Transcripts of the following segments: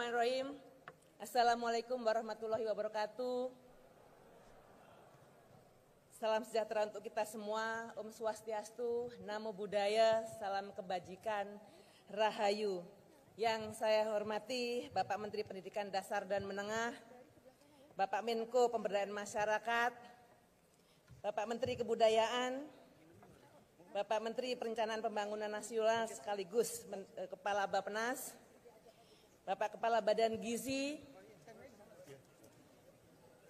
Bismillahirrahmanirrahim. Assalamualaikum warahmatullahi wabarakatuh. Salam sejahtera untuk kita semua. Om Swastiastu, Namo Buddhaya, salam kebajikan, Rahayu. Yang saya hormati Bapak Menteri Pendidikan Dasar dan Menengah, Bapak Menko Pemberdayaan Masyarakat, Bapak Menteri Kebudayaan, Bapak Menteri Perencanaan Pembangunan Nasional sekaligus Kepala Bappenas, Bapak Kepala Badan Gizi,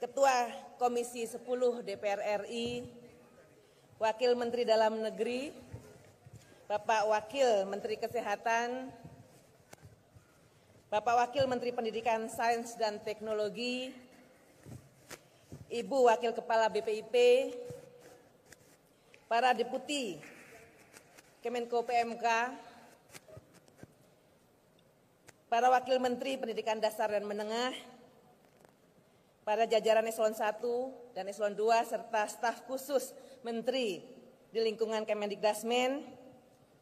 Ketua Komisi 10 DPR RI, Wakil Menteri Dalam Negeri, Bapak Wakil Menteri Kesehatan, Bapak Wakil Menteri Pendidikan, Sains dan Teknologi, Ibu Wakil Kepala BPIP, para Deputi Kemenko PMK, para Wakil Menteri Pendidikan Dasar dan Menengah, para jajaran Eselon 1 dan Eselon 2, serta staf khusus Menteri di lingkungan Kemendikdasmen,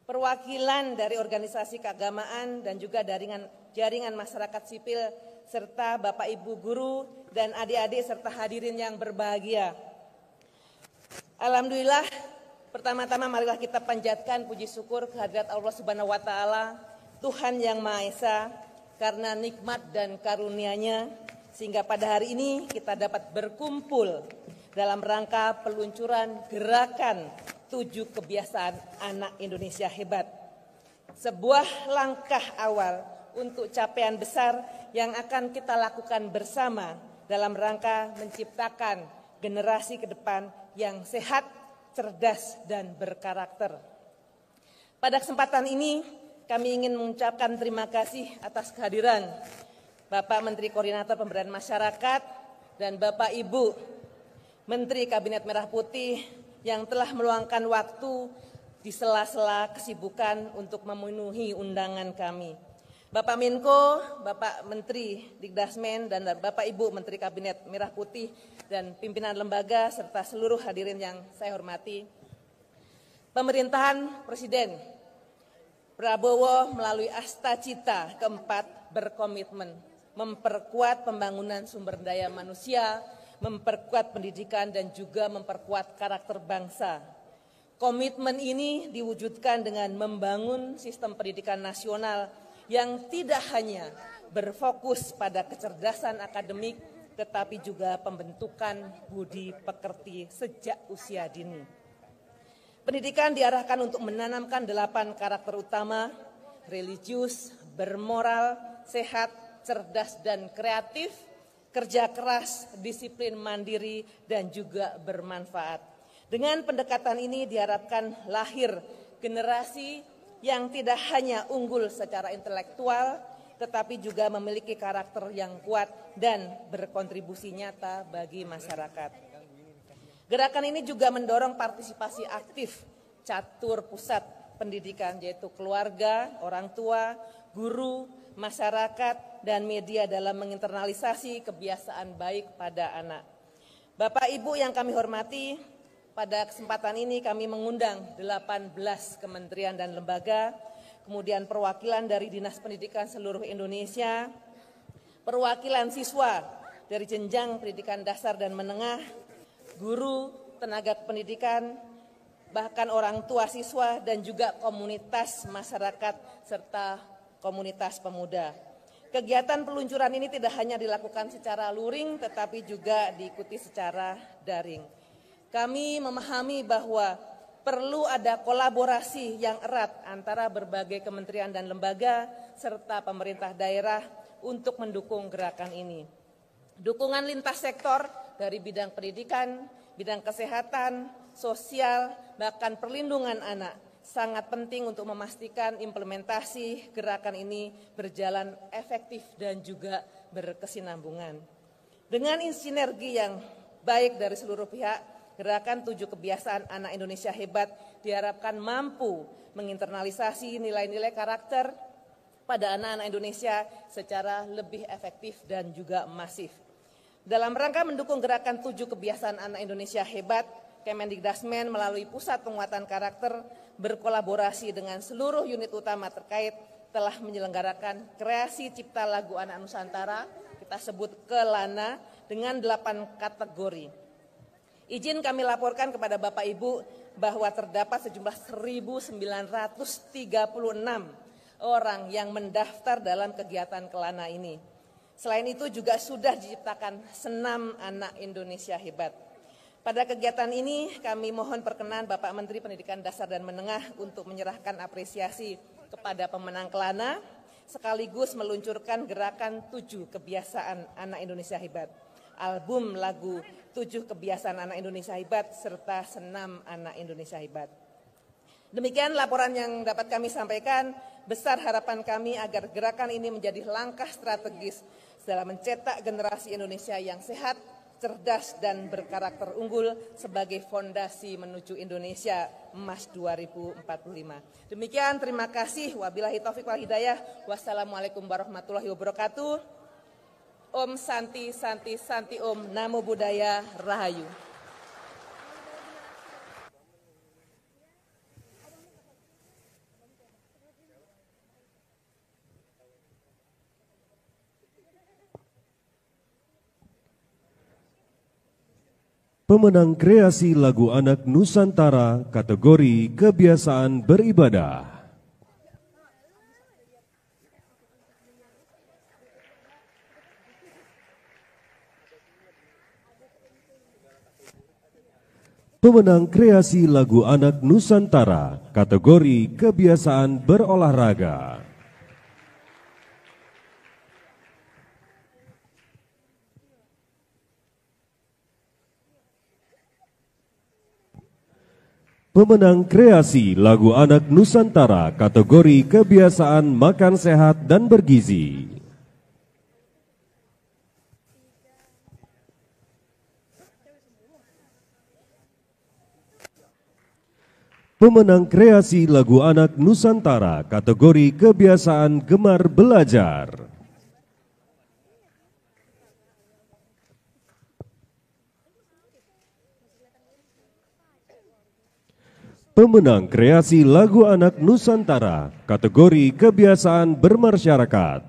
perwakilan dari organisasi keagamaan dan juga jaringan masyarakat sipil, serta Bapak Ibu guru dan adik-adik serta hadirin yang berbahagia. Alhamdulillah, pertama-tama marilah kita panjatkan puji syukur kehadirat Allah Subhanahu wa Ta'ala, Tuhan yang Maha Esa, karena nikmat dan karunia-Nya sehingga pada hari ini kita dapat berkumpul dalam rangka peluncuran gerakan 7 kebiasaan anak Indonesia hebat. Sebuah langkah awal untuk capaian besar yang akan kita lakukan bersama dalam rangka menciptakan generasi ke depan yang sehat, cerdas, dan berkarakter. Pada kesempatan ini, kami ingin mengucapkan terima kasih atas kehadiran Bapak Menteri Koordinator Pemberdayaan Masyarakat dan Bapak Ibu Menteri Kabinet Merah Putih yang telah meluangkan waktu di sela-sela kesibukan untuk memenuhi undangan kami. Bapak Menko, Bapak Menteri Dikdasmen, dan Bapak Ibu Menteri Kabinet Merah Putih dan pimpinan lembaga serta seluruh hadirin yang saya hormati. Pemerintahan Presiden Prabowo melalui Astacita keempat berkomitmen memperkuat pembangunan sumber daya manusia, memperkuat pendidikan, dan juga memperkuat karakter bangsa. Komitmen ini diwujudkan dengan membangun sistem pendidikan nasional yang tidak hanya berfokus pada kecerdasan akademik, tetapi juga pembentukan budi pekerti sejak usia dini. Pendidikan diarahkan untuk menanamkan 8 karakter utama: religius, bermoral, sehat, cerdas dan kreatif, kerja keras, disiplin mandiri, dan juga bermanfaat. Dengan pendekatan ini diharapkan lahir generasi yang tidak hanya unggul secara intelektual, tetapi juga memiliki karakter yang kuat dan berkontribusi nyata bagi masyarakat. Gerakan ini juga mendorong partisipasi aktif catur pusat pendidikan, yaitu keluarga, orang tua, guru, masyarakat, dan media dalam menginternalisasi kebiasaan baik pada anak. Bapak Ibu yang kami hormati, pada kesempatan ini kami mengundang 18 kementerian dan lembaga, kemudian perwakilan dari Dinas Pendidikan seluruh Indonesia, perwakilan siswa dari jenjang pendidikan dasar dan menengah, guru, tenaga pendidikan, bahkan orang tua siswa, dan juga komunitas masyarakat serta komunitas pemuda. Kegiatan peluncuran ini tidak hanya dilakukan secara luring, tetapi juga diikuti secara daring. Kami memahami bahwa perlu ada kolaborasi yang erat antara berbagai kementerian dan lembaga serta pemerintah daerah untuk mendukung gerakan ini. Dukungan lintas sektor dari bidang pendidikan, bidang kesehatan, sosial, bahkan perlindungan anak sangat penting untuk memastikan implementasi gerakan ini berjalan efektif dan juga berkesinambungan. Dengan sinergi yang baik dari seluruh pihak, gerakan 7 kebiasaan anak Indonesia hebat diharapkan mampu menginternalisasi nilai-nilai karakter pada anak-anak Indonesia secara lebih efektif dan juga masif. Dalam rangka mendukung gerakan 7 kebiasaan anak Indonesia hebat, Kemendikdasmen melalui Pusat Penguatan Karakter berkolaborasi dengan seluruh unit utama terkait telah menyelenggarakan kreasi cipta lagu anak Nusantara, kita sebut Kelana, dengan 8 kategori. Izin kami laporkan kepada Bapak Ibu bahwa terdapat sejumlah 1.936 orang yang mendaftar dalam kegiatan Kelana ini. Selain itu juga sudah diciptakan senam anak Indonesia hebat. Pada kegiatan ini kami mohon perkenan Bapak Menteri Pendidikan Dasar dan Menengah untuk menyerahkan apresiasi kepada pemenang Kelana, sekaligus meluncurkan gerakan 7 kebiasaan anak Indonesia hebat, album lagu 7 kebiasaan anak Indonesia hebat, serta senam anak Indonesia hebat. Demikian laporan yang dapat kami sampaikan. Besar harapan kami agar gerakan ini menjadi langkah strategis dalam mencetak generasi Indonesia yang sehat, cerdas dan berkarakter unggul sebagai fondasi menuju Indonesia Emas 2045. Demikian, terima kasih. Wabillahi taufiq wal hidayah. Wassalamualaikum warahmatullahi wabarakatuh. Om Santi Santi Santi Om, Namo Buddhaya, Rahayu. Pemenang kreasi lagu anak Nusantara kategori kebiasaan beribadah. Pemenang kreasi lagu anak Nusantara kategori kebiasaan berolahraga. Pemenang kreasi lagu anak Nusantara kategori kebiasaan makan sehat dan bergizi. Pemenang kreasi lagu anak Nusantara kategori kebiasaan gemar belajar. Pemenang kreasi lagu anak Nusantara kategori kebiasaan bermasyarakat.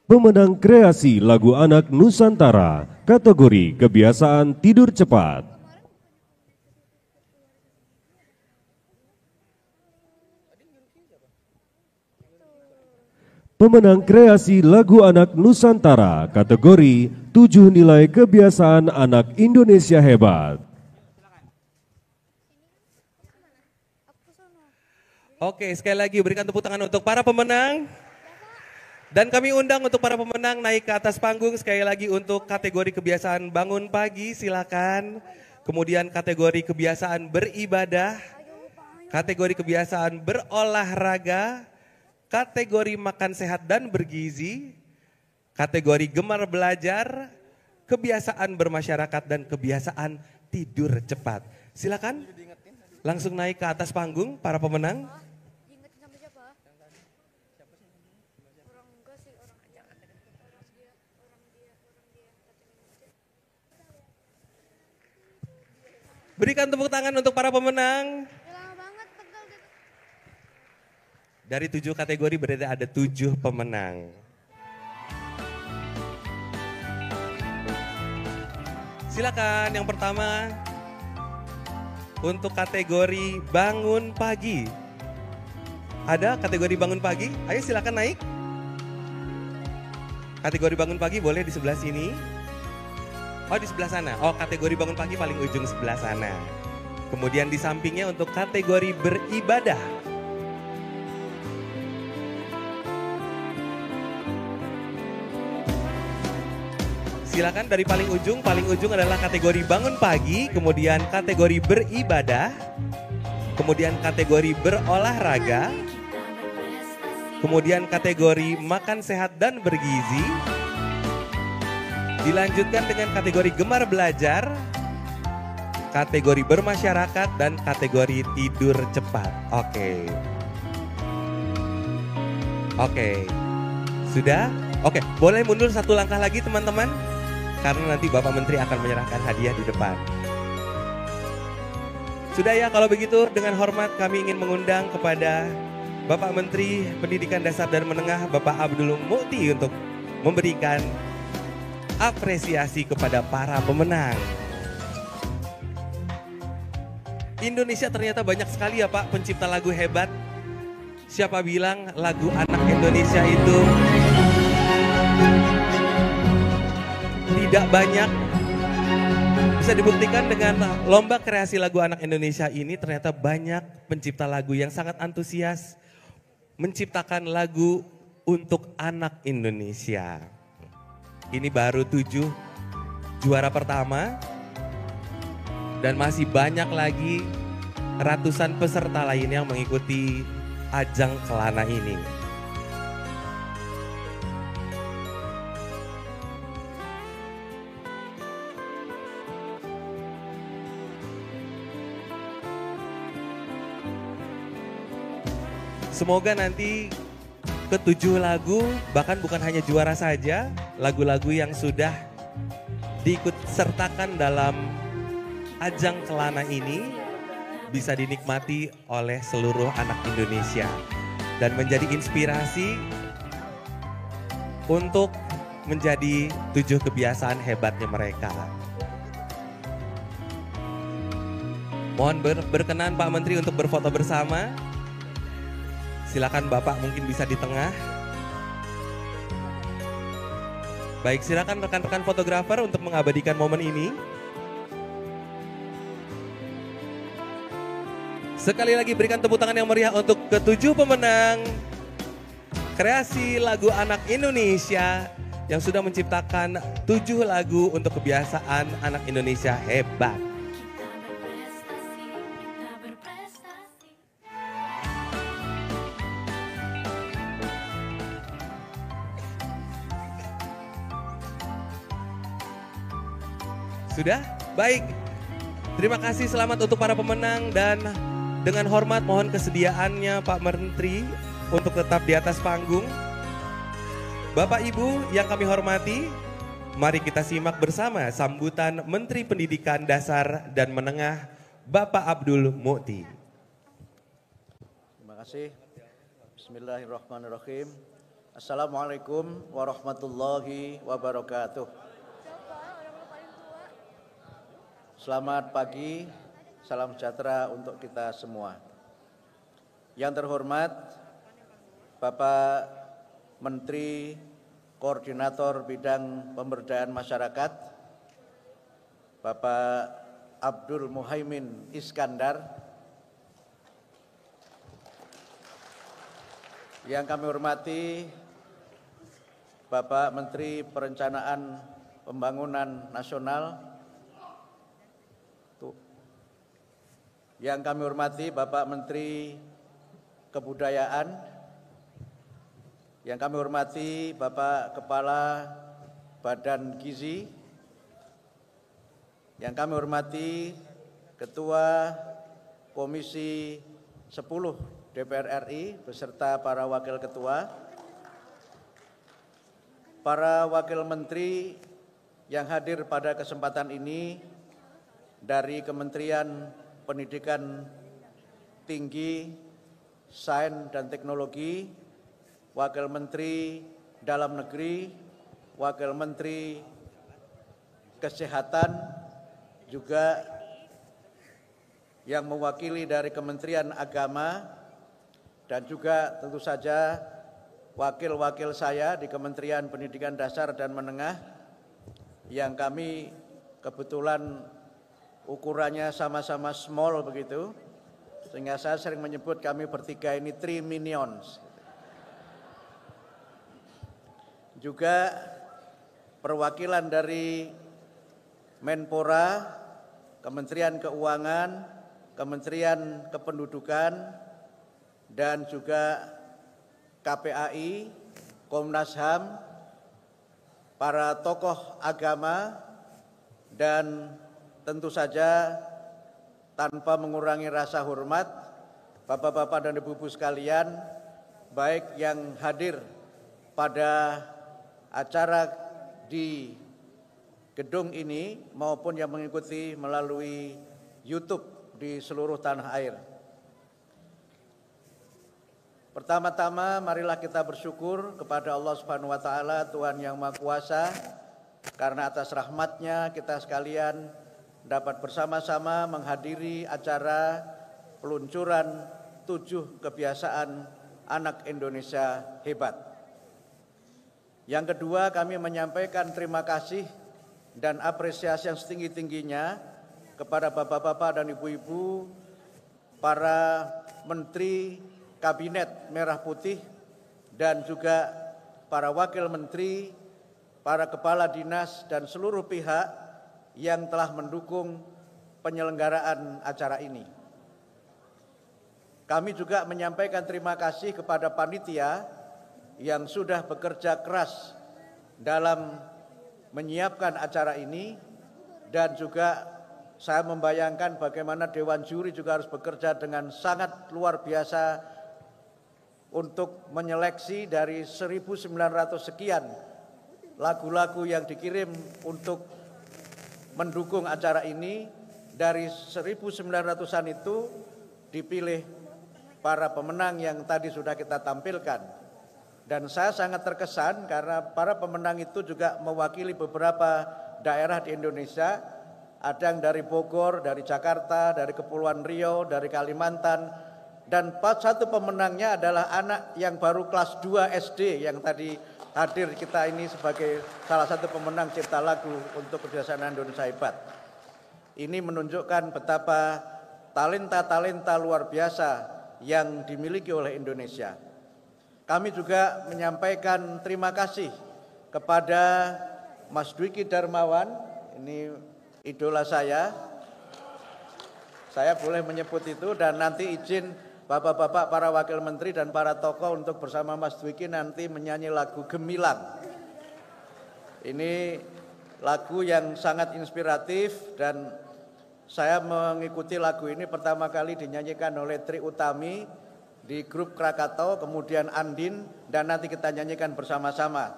Pemenang kreasi lagu anak Nusantara kategori kebiasaan tidur cepat. Pemenang kreasi lagu anak Nusantara kategori 7 nilai kebiasaan anak Indonesia hebat. Oke, sekali lagi berikan tepuk tangan untuk para pemenang. Dan kami undang untuk para pemenang naik ke atas panggung sekali lagi untuk kategori kebiasaan bangun pagi, silakan. Kemudian kategori kebiasaan beribadah, kategori kebiasaan berolahraga, kategori makan sehat dan bergizi, kategori gemar belajar, kebiasaan bermasyarakat, dan kebiasaan tidur cepat. Silakan langsung naik ke atas panggung para pemenang. Berikan tepuk tangan untuk para pemenang. Dari 7 kategori berarti ada 7 pemenang. Silakan yang pertama untuk kategori bangun pagi. Ada kategori bangun pagi? Ayo silakan naik. Kategori bangun pagi boleh di sebelah sini. Oh di sebelah sana. Oh kategori bangun pagi paling ujung sebelah sana. Kemudian di sampingnya untuk kategori beribadah. Silakan dari paling ujung adalah kategori bangun pagi, kemudian kategori beribadah, kemudian kategori berolahraga, kemudian kategori makan sehat dan bergizi, dilanjutkan dengan kategori gemar belajar, kategori bermasyarakat, dan kategori tidur cepat. Oke. Sudah? Oke, boleh mundur satu langkah lagi teman-teman. karena nanti Bapak Menteri akan menyerahkan hadiah di depan. Sudah ya, kalau begitu dengan hormat kami ingin mengundang kepada Bapak Menteri Pendidikan Dasar dan Menengah Bapak Abdul Mukti untuk memberikan apresiasi kepada para pemenang. Indonesia ternyata banyak sekali ya Pak pencipta lagu hebat. Siapa bilang lagu anak Indonesia itu tidak banyak? Bisa dibuktikan dengan lomba kreasi lagu anak Indonesia ini ternyata banyak pencipta lagu yang sangat antusias menciptakan lagu untuk anak Indonesia. Ini baru 7 juara pertama dan masih banyak lagi ratusan peserta lain yang mengikuti ajang Kelana ini. Semoga nanti ke-7 lagu bahkan bukan hanya juara saja, lagu-lagu yang sudah diikut sertakan dalam ajang Kelana ini bisa dinikmati oleh seluruh anak Indonesia dan menjadi inspirasi untuk menjadi 7 kebiasaan hebatnya mereka. Mohon berkenan Pak Menteri untuk berfoto bersama. Silakan Bapak mungkin bisa di tengah. Baik, silakan rekan-rekan fotografer untuk mengabadikan momen ini. Sekali lagi berikan tepuk tangan yang meriah untuk ke-7 pemenang kreasi lagu anak Indonesia yang sudah menciptakan 7 lagu untuk kebiasaan anak Indonesia hebat. Sudah? Baik. Terima kasih, selamat untuk para pemenang dan dengan hormat mohon kesediaannya Pak Menteri untuk tetap di atas panggung. Bapak Ibu yang kami hormati, mari kita simak bersama sambutan Menteri Pendidikan Dasar dan Menengah Bapak Abdul Mukti. Terima kasih. Bismillahirrahmanirrahim. Assalamualaikum warahmatullahi wabarakatuh. Selamat pagi, salam sejahtera untuk kita semua. Yang terhormat Bapak Menteri Koordinator Bidang Pemberdayaan Masyarakat, Bapak Abdul Muhaimin Iskandar. Yang kami hormati Bapak Menteri Perencanaan Pembangunan Nasional. Yang kami hormati Bapak Menteri Kebudayaan, yang kami hormati Bapak Kepala Badan Gizi, yang kami hormati Ketua Komisi 10 DPR RI beserta para wakil ketua, para wakil menteri yang hadir pada kesempatan ini dari Kementerian Pendidikan Tinggi, Sains dan Teknologi, Wakil Menteri Dalam Negeri, Wakil Menteri Kesehatan, juga yang mewakili dari Kementerian Agama, dan juga tentu saja wakil-wakil saya di Kementerian Pendidikan Dasar dan Menengah yang kami kebetulan ukurannya sama-sama small begitu, sehingga saya sering menyebut kami bertiga ini Three Minions. Juga perwakilan dari Menpora, Kementerian Keuangan, Kementerian Kependudukan, dan juga KPAI, Komnas HAM, para tokoh agama, dan tentu saja tanpa mengurangi rasa hormat, Bapak-bapak dan Ibu-ibu sekalian, baik yang hadir pada acara di gedung ini maupun yang mengikuti melalui YouTube di seluruh tanah air. Pertama-tama marilah kita bersyukur kepada Allah Subhanahu wa taala, Tuhan yang Maha Kuasa, karena atas rahmat-Nya kita sekalian dapat bersama-sama menghadiri acara peluncuran 7 kebiasaan anak Indonesia hebat. Yang kedua, kami menyampaikan terima kasih dan apresiasi yang setinggi-tingginya kepada bapak-bapak dan ibu-ibu, para menteri Kabinet Merah Putih, dan juga para wakil menteri, para kepala dinas, dan seluruh pihak yang telah mendukung penyelenggaraan acara ini. Kami juga menyampaikan terima kasih kepada panitia yang sudah bekerja keras dalam menyiapkan acara ini, dan juga saya membayangkan bagaimana Dewan Juri juga harus bekerja dengan sangat luar biasa untuk menyeleksi dari 1.900 sekian lagu-lagu yang dikirim untuk mendukung acara ini. Dari 1.900-an itu dipilih para pemenang yang tadi sudah kita tampilkan. Dan saya sangat terkesan karena para pemenang itu juga mewakili beberapa daerah di Indonesia. Ada yang dari Bogor, dari Jakarta, dari Kepulauan Riau, dari Kalimantan. Dan satu pemenangnya adalah anak yang baru kelas 2 SD yang tadi hadir kita ini sebagai salah satu pemenang cipta lagu untuk kebiasaan Indonesia hebat. Ini menunjukkan betapa talenta-talenta luar biasa yang dimiliki oleh Indonesia. Kami juga menyampaikan terima kasih kepada Mas Dwiki Darmawan, ini idola saya boleh menyebut itu, dan nanti izin Bapak-bapak para wakil menteri dan para tokoh untuk bersama Mas Dwiki nanti menyanyi lagu Gemilang. Ini lagu yang sangat inspiratif dan saya mengikuti lagu ini pertama kali dinyanyikan oleh Tri Utami di grup Krakatau, kemudian Andin, dan nanti kita nyanyikan bersama-sama.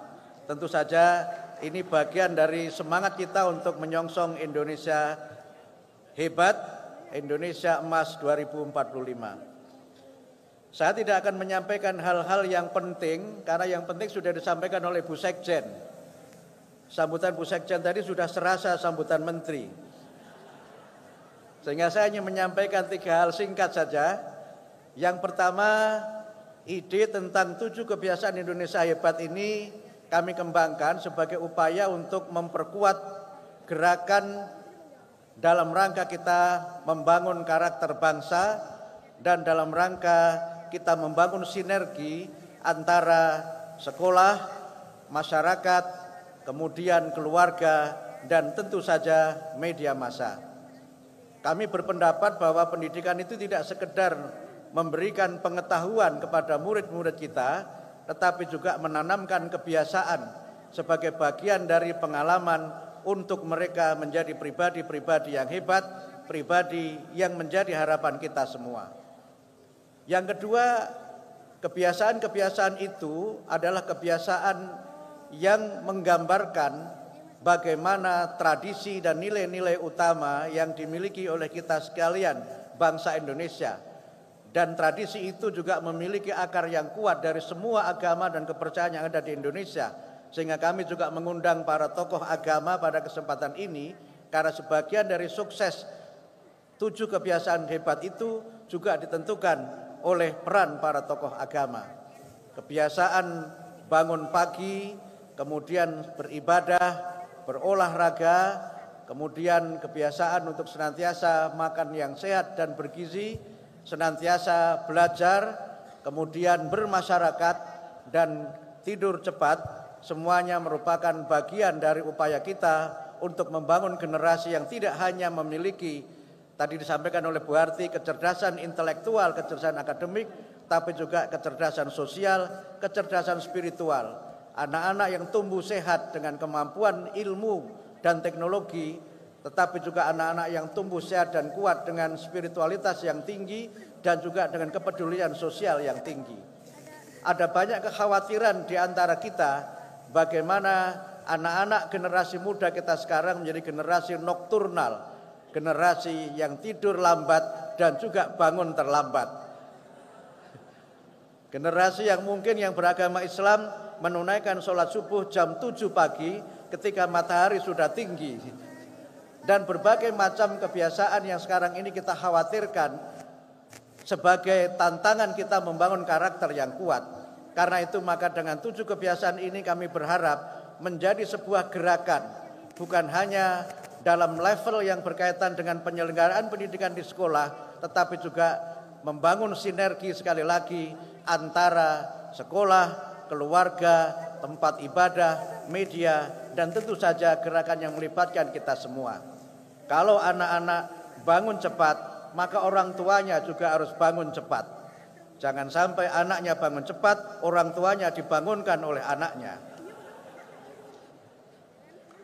Tentu saja ini bagian dari semangat kita untuk menyongsong Indonesia hebat, Indonesia emas 2045. Saya tidak akan menyampaikan hal-hal yang penting, karena yang penting sudah disampaikan oleh Bu Sekjen. Sambutan Bu Sekjen tadi sudah serasa sambutan menteri. Sehingga saya hanya menyampaikan 3 hal singkat saja. Yang pertama, ide tentang 7 kebiasaan Indonesia hebat ini kami kembangkan sebagai upaya untuk memperkuat gerakan dalam rangka kita membangun karakter bangsa dan dalam rangka kita membangun sinergi antara sekolah, masyarakat, kemudian keluarga, dan tentu saja media massa. Kami berpendapat bahwa pendidikan itu tidak sekedar memberikan pengetahuan kepada murid-murid kita, tetapi juga menanamkan kebiasaan sebagai bagian dari pengalaman untuk mereka menjadi pribadi-pribadi yang hebat, pribadi yang menjadi harapan kita semua. Yang kedua, kebiasaan-kebiasaan itu adalah kebiasaan yang menggambarkan bagaimana tradisi dan nilai-nilai utama yang dimiliki oleh kita sekalian, bangsa Indonesia. Dan tradisi itu juga memiliki akar yang kuat dari semua agama dan kepercayaan yang ada di Indonesia. Sehingga kami juga mengundang para tokoh agama pada kesempatan ini, karena sebagian dari sukses 7 kebiasaan hebat itu juga ditentukan oleh peran para tokoh agama. Kebiasaan bangun pagi, kemudian beribadah, berolahraga, kemudian kebiasaan untuk senantiasa makan yang sehat dan bergizi, senantiasa belajar, kemudian bermasyarakat, dan tidur cepat, semuanya merupakan bagian dari upaya kita untuk membangun generasi yang tidak hanya memiliki, tadi disampaikan oleh Bu Harti, kecerdasan intelektual, kecerdasan akademik, tapi juga kecerdasan sosial, kecerdasan spiritual. Anak-anak yang tumbuh sehat dengan kemampuan ilmu dan teknologi, tetapi juga anak-anak yang tumbuh sehat dan kuat dengan spiritualitas yang tinggi dan juga dengan kepedulian sosial yang tinggi. Ada banyak kekhawatiran di antara kita bagaimana anak-anak generasi muda kita sekarang menjadi generasi nokturnal, generasi yang tidur lambat dan juga bangun terlambat. Generasi yang mungkin yang beragama Islam menunaikan sholat subuh jam 7 pagi ketika matahari sudah tinggi. Dan berbagai macam kebiasaan yang sekarang ini kita khawatirkan sebagai tantangan kita membangun karakter yang kuat. Karena itu maka dengan 7 kebiasaan ini kami berharap menjadi sebuah gerakan. Bukan hanya dalam level yang berkaitan dengan penyelenggaraan pendidikan di sekolah, tetapi juga membangun sinergi sekali lagi antara sekolah, keluarga, tempat ibadah, media, dan tentu saja gerakan yang melibatkan kita semua. Kalau anak-anak bangun cepat, maka orang tuanya juga harus bangun cepat. Jangan sampai anaknya bangun cepat, orang tuanya dibangunkan oleh anaknya.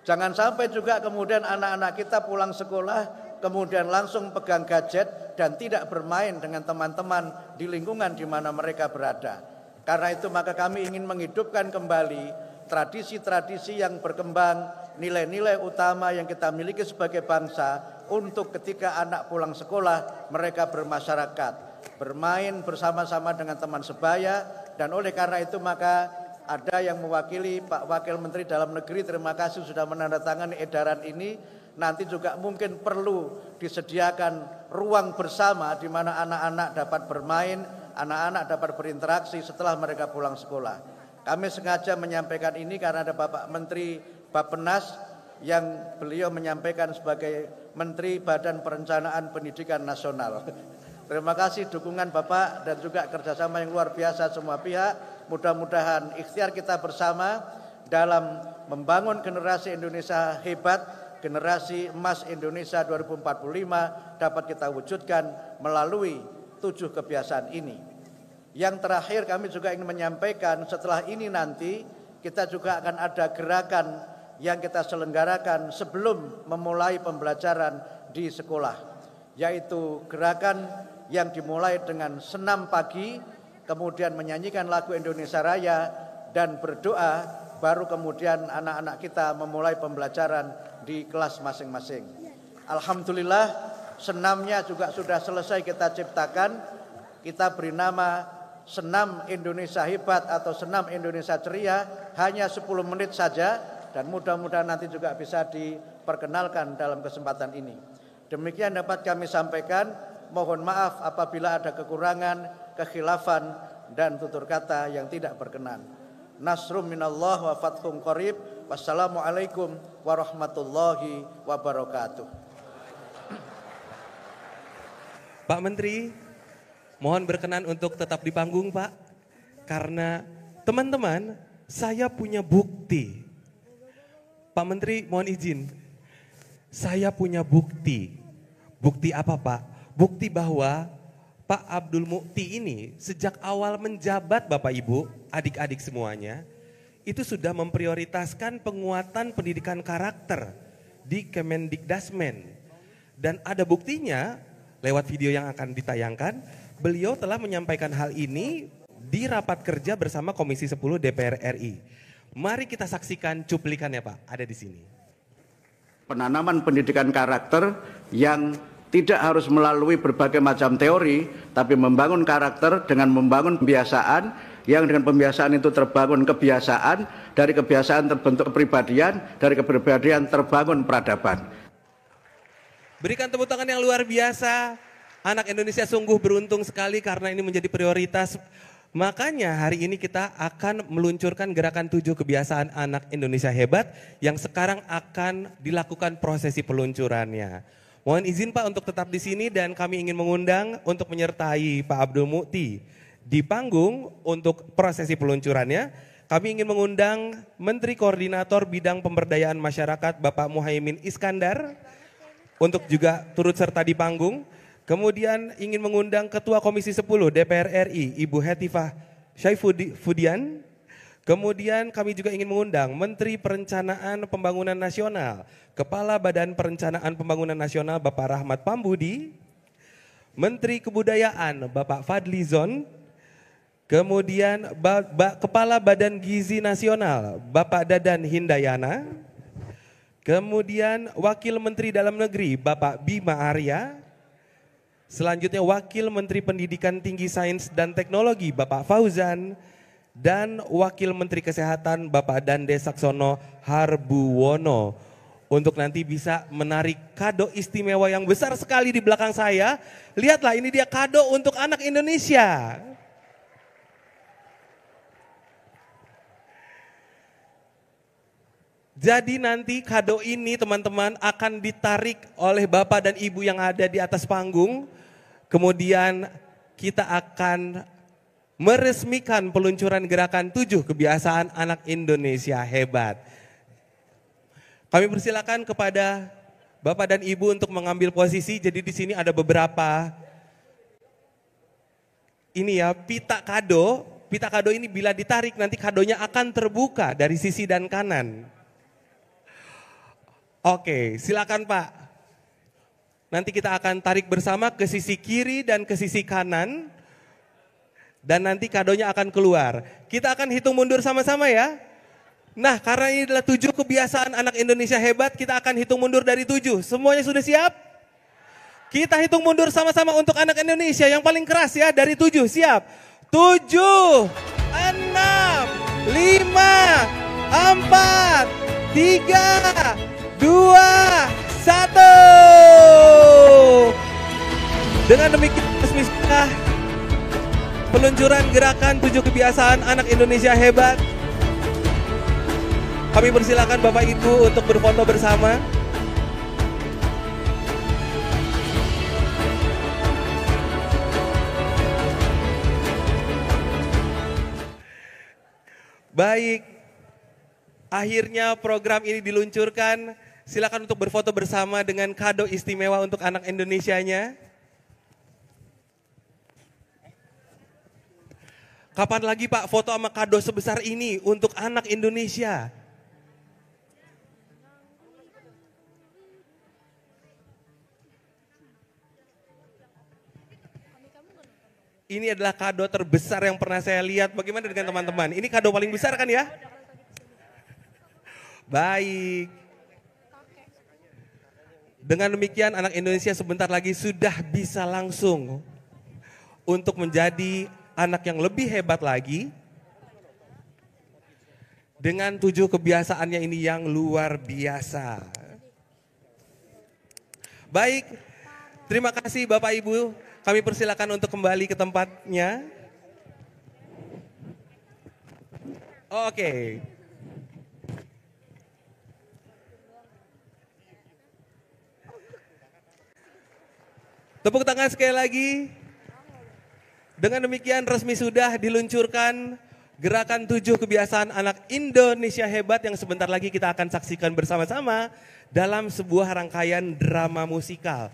Jangan sampai juga kemudian anak-anak kita pulang sekolah kemudian langsung pegang gadget dan tidak bermain dengan teman-teman di lingkungan di mana mereka berada. Karena itu maka kami ingin menghidupkan kembali tradisi-tradisi yang berkembang, nilai-nilai utama yang kita miliki sebagai bangsa untuk ketika anak pulang sekolah mereka bermasyarakat, bermain bersama-sama dengan teman sebaya. Dan oleh karena itu maka ada yang mewakili Pak Wakil Menteri Dalam Negeri, terima kasih sudah menandatangani edaran ini. Nanti juga mungkin perlu disediakan ruang bersama di mana anak-anak dapat bermain, anak-anak dapat berinteraksi setelah mereka pulang sekolah. Kami sengaja menyampaikan ini karena ada Bapak Menteri Bappenas yang beliau menyampaikan sebagai Menteri Badan Perencanaan Pendidikan Nasional. Terima kasih dukungan Bapak dan juga kerjasama yang luar biasa semua pihak. Mudah-mudahan ikhtiar kita bersama dalam membangun generasi Indonesia hebat, generasi emas Indonesia 2045 dapat kita wujudkan melalui 7 kebiasaan ini. Yang terakhir kami juga ingin menyampaikan setelah ini nanti kita juga akan ada gerakan yang kita selenggarakan sebelum memulai pembelajaran di sekolah. Yaitu gerakan yang dimulai dengan senam pagi, kemudian menyanyikan lagu Indonesia Raya dan berdoa, baru kemudian anak-anak kita memulai pembelajaran di kelas masing-masing. Alhamdulillah senamnya juga sudah selesai kita ciptakan. Kita beri nama Senam Indonesia Hebat atau Senam Indonesia Ceria, hanya 10 menit saja dan mudah-mudahan nanti juga bisa diperkenalkan dalam kesempatan ini. Demikian dapat kami sampaikan. Mohon maaf apabila ada kekurangan, kekhilafan dan tutur kata yang tidak berkenan. Nasrum minallah wa fathun qarib. Wassalamualaikum warahmatullahi wabarakatuh. Pak Menteri, mohon berkenan untuk tetap di panggung Pak. Karena teman-teman, saya punya bukti. Pak Menteri mohon izin. Saya punya bukti. Bukti apa Pak? Bukti bahwa Pak Abdul Mukti ini sejak awal menjabat Bapak Ibu, adik-adik semuanya, itu sudah memprioritaskan penguatan pendidikan karakter di Kemendikdasmen. Dan ada buktinya lewat video yang akan ditayangkan, beliau telah menyampaikan hal ini di rapat kerja bersama Komisi 10 DPR RI. Mari kita saksikan cuplikannya Pak, ada di sini. Penanaman pendidikan karakter yang tidak harus melalui berbagai macam teori, tapi membangun karakter dengan membangun kebiasaan, yang dengan pembiasaan itu terbangun kebiasaan, dari kebiasaan terbentuk kepribadian, dari kepribadian terbangun peradaban. Berikan tepuk tangan yang luar biasa. Anak Indonesia sungguh beruntung sekali karena ini menjadi prioritas. Makanya hari ini kita akan meluncurkan gerakan 7 kebiasaan anak Indonesia hebat yang sekarang akan dilakukan prosesi peluncurannya. Mohon izin Pak untuk tetap di sini dan kami ingin mengundang untuk menyertai Pak Abdul Mukti di panggung untuk prosesi peluncurannya. Kami ingin mengundang Menteri Koordinator Bidang Pemberdayaan Masyarakat Bapak Muhaimin Iskandar untuk juga turut serta di panggung. Kemudian ingin mengundang Ketua Komisi 10 DPR RI Ibu Hetifah Syaifudian. Kemudian kami juga ingin mengundang Menteri Perencanaan Pembangunan Nasional, Kepala Badan Perencanaan Pembangunan Nasional Bapak Rahmat Pambudi, Menteri Kebudayaan Bapak Fadli Zon, Kemudian Kepala Badan Gizi Nasional, Bapak Dadan Hindayana. Kemudian Wakil Menteri Dalam Negeri, Bapak Bima Arya. Selanjutnya Wakil Menteri Pendidikan Tinggi Sains dan Teknologi, Bapak Fauzan. Dan Wakil Menteri Kesehatan, Bapak Dande Saksono Harbuwono. Untuk nanti bisa menarik kado istimewa yang besar sekali di belakang saya. Lihatlah, ini dia kado untuk anak Indonesia. Jadi nanti kado ini teman-teman akan ditarik oleh Bapak dan Ibu yang ada di atas panggung. Kemudian kita akan meresmikan peluncuran gerakan 7 kebiasaan anak Indonesia hebat. Kami persilakan kepada Bapak dan Ibu untuk mengambil posisi. Jadi di sini ada beberapa ini ya, pita kado. Pita kado ini bila ditarik nanti kadonya akan terbuka dari sisi dan kanan. Oke, silakan Pak. Nanti kita akan tarik bersama ke sisi kiri dan ke sisi kanan. Dan nanti kadonya akan keluar. Kita akan hitung mundur sama-sama ya. Nah, karena ini adalah 7 kebiasaan anak Indonesia hebat, kita akan hitung mundur dari 7. Semuanya sudah siap? Kita hitung mundur sama-sama untuk anak Indonesia yang paling keras ya, dari 7. Siap? 7, 6, 5, 4, 3, 2, 1. Dengan demikian resmi sudah peluncuran gerakan 7 kebiasaan anak Indonesia hebat. Kami persilakan Bapak Ibu untuk berfoto bersama. Baik, akhirnya program ini diluncurkan. Silakan untuk berfoto bersama dengan kado istimewa untuk anak Indonesianya. Kapan lagi Pak foto sama kado sebesar ini untuk anak Indonesia? Ini adalah kado terbesar yang pernah saya lihat. Bagaimana dengan teman-teman? Ini kado paling besar kan ya? Baik. Dengan demikian anak Indonesia sebentar lagi sudah bisa langsung untuk menjadi anak yang lebih hebat lagi. Dengan 7 kebiasaannya ini yang luar biasa. Baik, terima kasih Bapak Ibu. Kami persilakan untuk kembali ke tempatnya. Oke. Tepuk tangan sekali lagi. Dengan demikian resmi sudah diluncurkan gerakan 7 kebiasaan anak Indonesia hebat yang sebentar lagi kita akan saksikan bersama-sama dalam sebuah rangkaian drama musikal.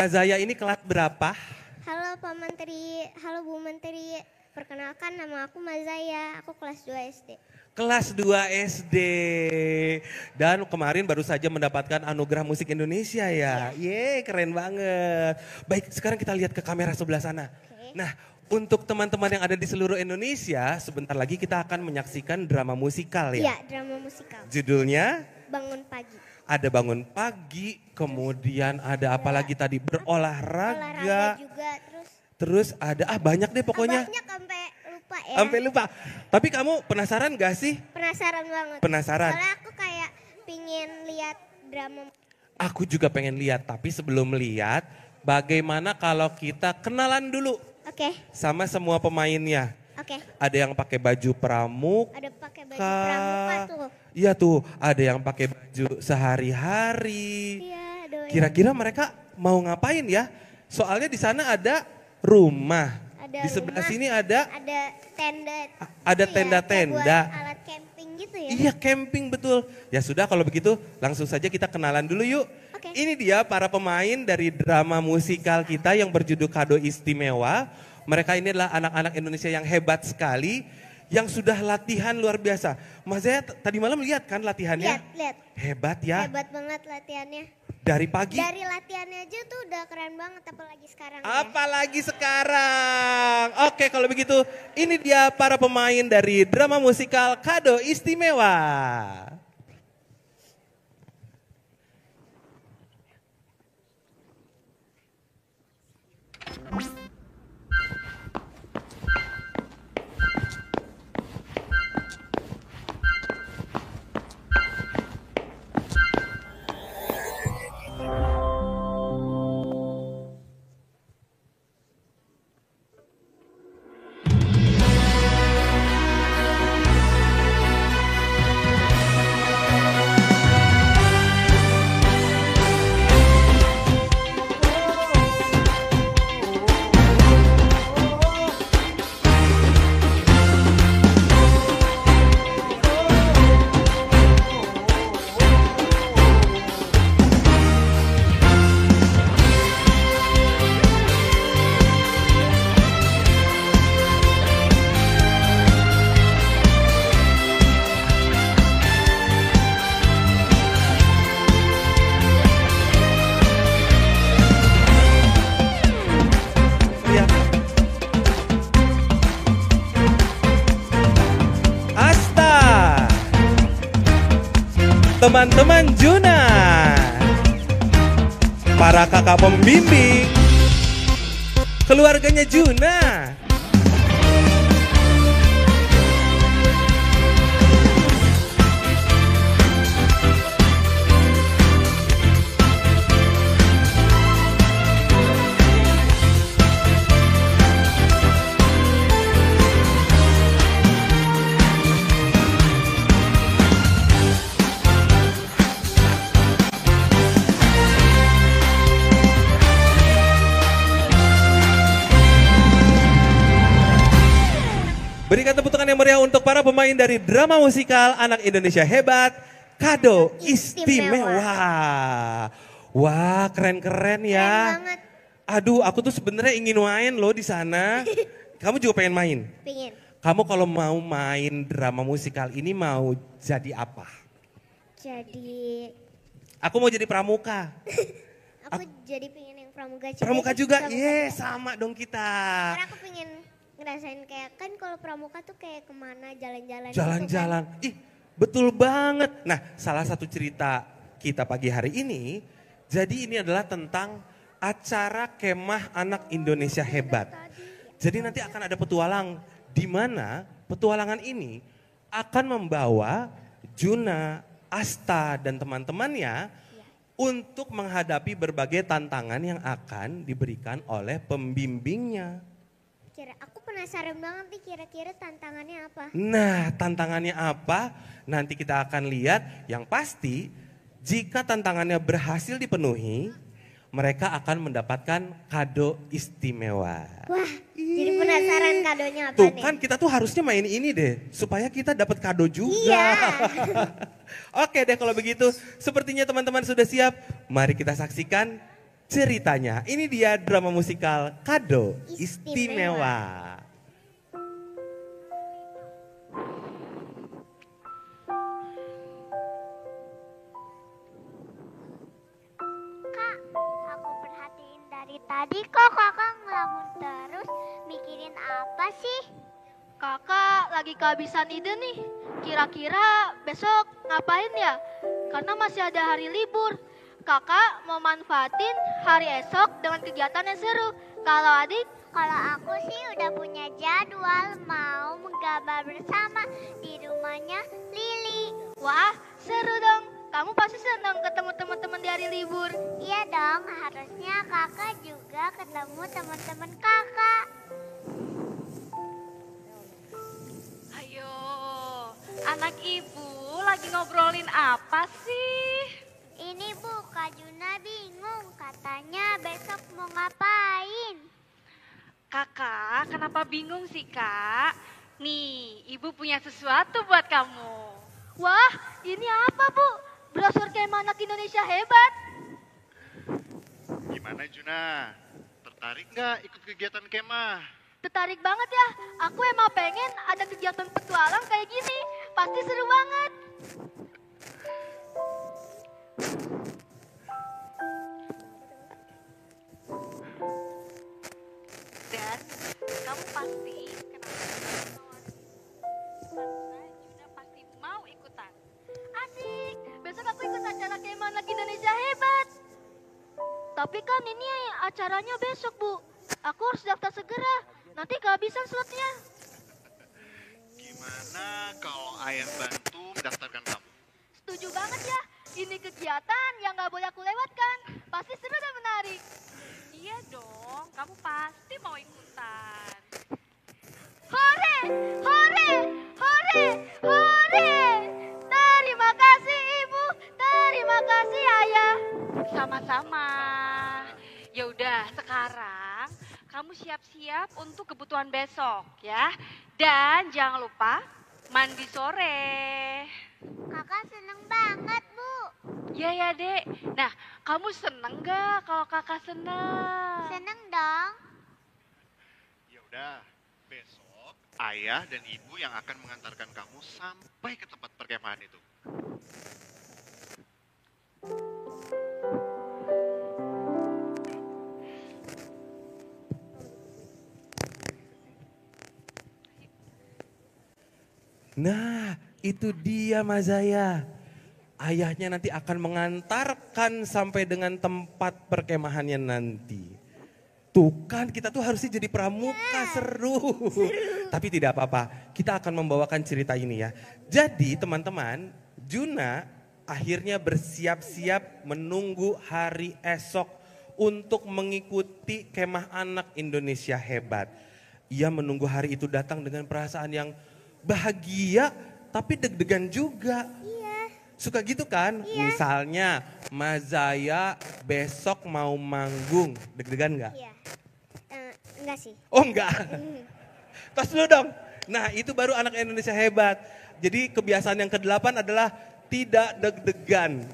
Zaya ini kelas berapa? Halo Pak Menteri, halo Bu Menteri. Perkenalkan nama aku Mazaya, aku kelas 2 SD. Kelas 2 SD. Dan kemarin baru saja mendapatkan anugerah musik Indonesia ya. Yeay, keren banget. Baik, sekarang kita lihat ke kamera sebelah sana. Nah, untuk teman-teman yang ada di seluruh Indonesia, sebentar lagi kita akan menyaksikan drama musikal ya. Iya, drama musikal. Judulnya? Bangun Pagi. Ada bangun pagi, kemudian ada apa lagi tadi? Berolahraga. Olahraga juga, terus ada, banyak deh pokoknya. Banyak sampai lupa ya. Sampai lupa. Tapi kamu penasaran gak sih? Penasaran banget. Penasaran. Soalnya aku kayak pingin lihat drama. Aku juga pengen lihat, tapi sebelum lihat, bagaimana kalau kita kenalan dulu Oke. sama semua pemainnya. Oke. Ada yang pakai baju pramuka. Ada pakai baju pramuka tuh. Iya tuh, ada yang pakai baju sehari-hari. Iya, ada. Kira-kira mereka mau ngapain ya? Soalnya di sana ada rumah. Ada di sebelah rumah, sini ada tenda. ada Itu tenda-tenda. Ya, kayak buat alat camping gitu ya. Iya, camping betul. Ya sudah kalau begitu langsung saja kita kenalan dulu yuk. Oke. Ini dia para pemain dari drama musikal kita yang berjudul Kado Istimewa. Mereka ini adalah anak-anak Indonesia yang hebat sekali, yang sudah latihan luar biasa. Mas Zaya tadi malam lihat kan latihannya? Lihat. Hebat ya. Hebat banget latihannya. Dari pagi? Dari latihannya aja tuh udah keren banget, apalagi sekarang. Apalagi sekarang. Oke, kalau begitu ini dia para pemain dari drama musikal Kado Istimewa. Teman-teman Juna, para kakak pembimbing, keluarganya Juna. Berikan tepuk tangan yang meriah untuk para pemain dari drama musikal Anak Indonesia Hebat, Kado Istimewa. Wah, keren-keren ya. Keren banget. Aduh, aku tuh sebenarnya ingin main loh di sana. Kamu juga pengen main? Pengen. Kamu kalau mau main drama musikal ini mau jadi apa? Jadi Aku mau jadi pramuka. aku jadi pengen yang pramuka. Pramuka juga? Iya, Sama dong kita. karena aku pengen ngerasain kayak kan kalau pramuka tuh kayak kemana jalan-jalan. Jalan-jalan. Ih, betul banget. Nah, salah satu cerita kita pagi hari ini, jadi ini adalah tentang acara Kemah Anak Indonesia Hebat. Jadi nanti akan ada petualang di mana petualangan ini akan membawa Juna, Asta dan teman-temannya untuk menghadapi berbagai tantangan yang akan diberikan oleh pembimbingnya. Aku penasaran banget nih kira-kira tantangannya apa. Nah, tantangannya apa? Nanti kita akan lihat. Yang pasti, jika tantangannya berhasil dipenuhi, mereka akan mendapatkan kado istimewa. Wah, jadi penasaran kadonya apa Tuh nih? kan kita tuh harusnya main ini deh, supaya kita dapat kado juga. Iya. Oke deh kalau begitu, sepertinya teman-teman sudah siap. Mari kita saksikan ceritanya. Ini dia drama musikal Kado Istimewa. Kak, aku perhatiin dari tadi kok kakak ngelamun terus. Mikirin apa sih? Kakak lagi kehabisan ide nih. Kira-kira besok ngapain ya? Karena masih ada hari libur. Kakak mau manfaatin hari esok dengan kegiatan yang seru. Kalau adik? Kalau aku sih udah punya jadwal mau menggambar bersama di rumahnya Lili. Wah, seru dong. Kamu pasti senang ketemu teman-teman di hari libur. Iya dong, harusnya kakak juga ketemu teman-teman kakak. Ayo, anak ibu lagi ngobrolin apa sih? Ini Bu, Kak Juna bingung. Katanya besok mau ngapain? Kakak, kenapa bingung sih kak? Nih, ibu punya sesuatu buat kamu. Wah, ini apa Bu? Brosur Kemah Anak Indonesia Hebat. Gimana Juna? Tertarik nggak ikut kegiatan kemah? Tertarik banget ya. Aku emang pengen ada kegiatan petualang kayak gini. Pasti seru banget. Dan kamu pasti karena Juna pasti mau ikutan. Asik, besok aku ikut acara kemah anak Indonesia hebat. Tapi kan ini acaranya besok, Bu. Aku harus daftar segera, nanti kehabisan slotnya. Gimana kalau ayah bantu mendaftarkan kamu? Setuju banget ya, ini kegiatan yang gak boleh aku lewatkan. Pasti seru dan menarik. Iya dong, kamu pasti mau ikutan. Hore, hore, hore, hore. Terima kasih Ibu, terima kasih Ayah. Sama-sama. Ya udah, sekarang kamu siap-siap untuk kebutuhan besok ya. Dan jangan lupa mandi sore. Kakak seneng banget, Bu. Iya ya, Dek. Nah, kamu seneng gak kalau kakak seneng? Seneng dong. Ya udah, besok ayah dan ibu yang akan mengantarkan kamu sampai ke tempat perkemahan itu. Nah, itu dia Mazaya. Ayahnya nanti akan mengantarkan sampai dengan tempat perkemahannya nanti. Tuh kan kita tuh harusnya jadi pramuka, seru. Tapi tidak apa-apa, kita akan membawakan cerita ini ya. Jadi teman-teman, Juna akhirnya bersiap-siap menunggu hari esok untuk mengikuti kemah anak Indonesia hebat. Ia menunggu hari itu datang dengan perasaan yang bahagia tapi deg-degan juga. Suka gitu kan? Misalnya Mazaya besok mau manggung, deg-degan nggak? Iya. Enggak sih. Oh enggak. Tos dulu dong. Nah itu baru anak Indonesia hebat. Jadi kebiasaan yang ke-8 adalah tidak deg-degan.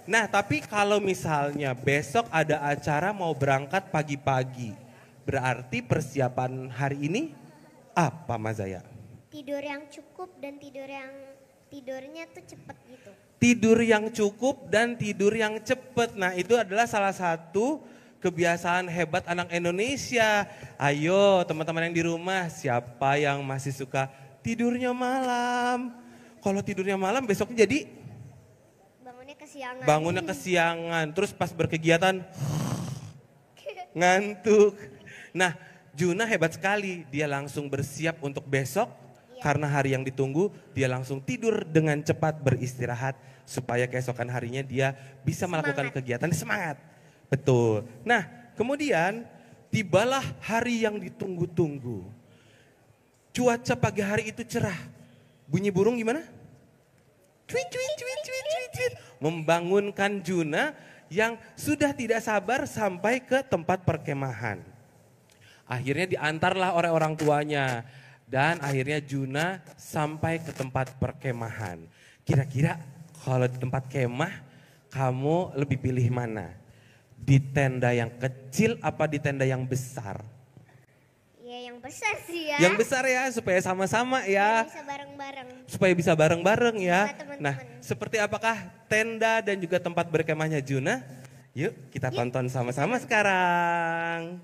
Nah tapi kalau misalnya besok ada acara mau berangkat pagi-pagi. Berarti persiapan hari ini apa Mazaya? Tidur yang cukup dan tidurnya tuh cepet gitu. Tidur yang cukup dan tidur yang cepet. Nah itu adalah salah satu kebiasaan hebat anak Indonesia. Ayo teman-teman yang di rumah, siapa yang masih suka tidurnya malam? Kalau tidurnya malam besoknya jadi? Bangunnya kesiangan. Terus pas berkegiatan ngantuk. Nah Juna hebat sekali, dia langsung bersiap untuk besok. Karena hari yang ditunggu, dia langsung tidur dengan cepat beristirahat supaya keesokan harinya dia bisa melakukan kegiatan semangat. Betul. Nah, kemudian tibalah hari yang ditunggu-tunggu. Cuaca pagi hari itu cerah. Bunyi burung gimana? Cuit, cuit, cuit, cuit, cuit, cuit. Membangunkan Juna yang sudah tidak sabar sampai ke tempat perkemahan. Akhirnya diantarlah oleh orang tuanya. Dan akhirnya Juna sampai ke tempat perkemahan. Kira-kira kalau di tempat kemah kamu lebih pilih mana? Di tenda yang kecil apa di tenda yang besar? Ya yang besar sih ya. Yang besar ya supaya sama-sama ya. Bisa bareng-bareng. Supaya bisa bareng-bareng ya. Sama teman-teman. Nah seperti apakah tenda dan juga tempat berkemahnya Juna? Yuk kita tonton sama-sama sekarang.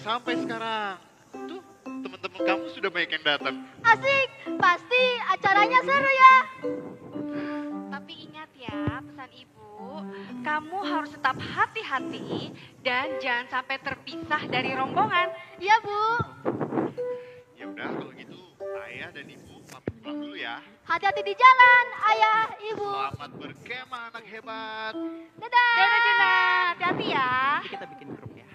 Sampai sekarang. Tuh, teman-teman kamu sudah banyak yang datang. Asik, pasti acaranya seru ya. Tapi ingat ya, pesan ibu, kamu harus tetap hati-hati dan jangan sampai terpisah dari rombongan. Iya Bu. Ya udah kalau gitu, ayah dan ibu pamit pulang dulu ya. Hati-hati di jalan, Ayah, Ibu. Selamat berkemah anak hebat. Dadah. Dadah Juna, hati-hati ya. Nanti kita bikin grup ya.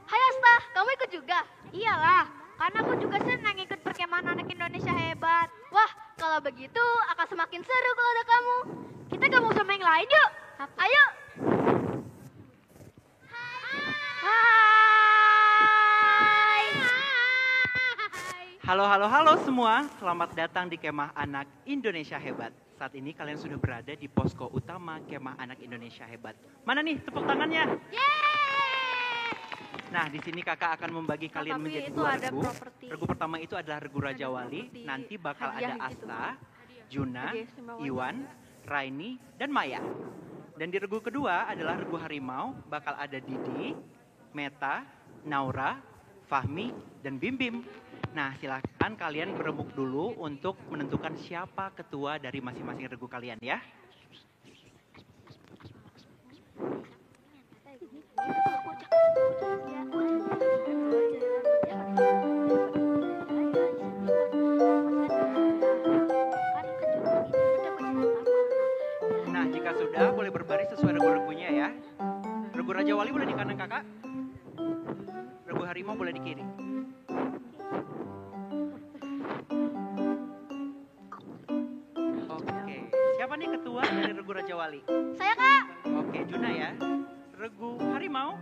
Hai Asta, kamu ikut juga? Iyalah, karena aku juga senang ikut perkemahan anak Indonesia hebat. Wah, kalau begitu akan semakin seru kalau ada kamu. Kita gabung sama yang lain yuk. Ayo. Hai. Halo semua, selamat datang di Kemah Anak Indonesia Hebat. Saat ini kalian sudah berada di posko utama Kemah Anak Indonesia Hebat. Mana nih tepuk tangannya? Nah, di sini kakak akan membagi kalian menjadi dua regu. Regu pertama itu adalah regu Raja Wali. Nanti bakal ada Asta, Juna, Iwan, Raini, dan Maya. Dan di regu kedua adalah regu Harimau. Bakal ada Didi, Meta, Naura, Fahmi, dan Bim Bim. Nah, silakan kalian berembuk dulu untuk menentukan siapa ketua dari masing-masing regu kalian ya. Nah, jika sudah boleh berbaris sesuai regu-regunya ya. Regu Raja Wali boleh di kanan kakak. Regu Harimau boleh di kiri. Siapa nih ketua dari regu Raja Wali? Saya kak. Oke, Juna ya. Regu Harimau?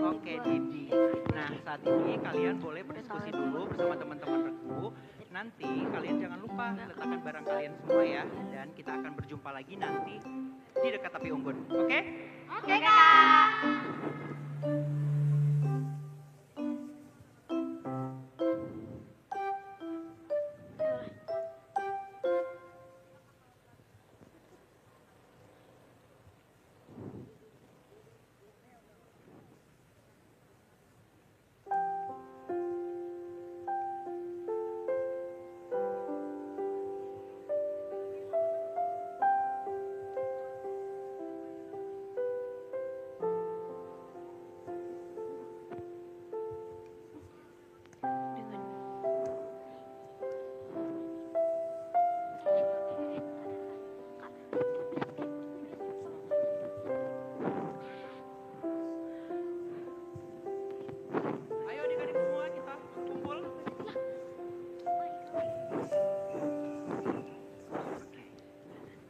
Oke, Didi. Nah, saat ini kalian boleh berdiskusi dulu bersama teman-teman regu. Nanti kalian jangan lupa letakkan barang kalian semua ya. Dan kita akan berjumpa lagi nanti di dekat api unggun. Oke? Oke kak.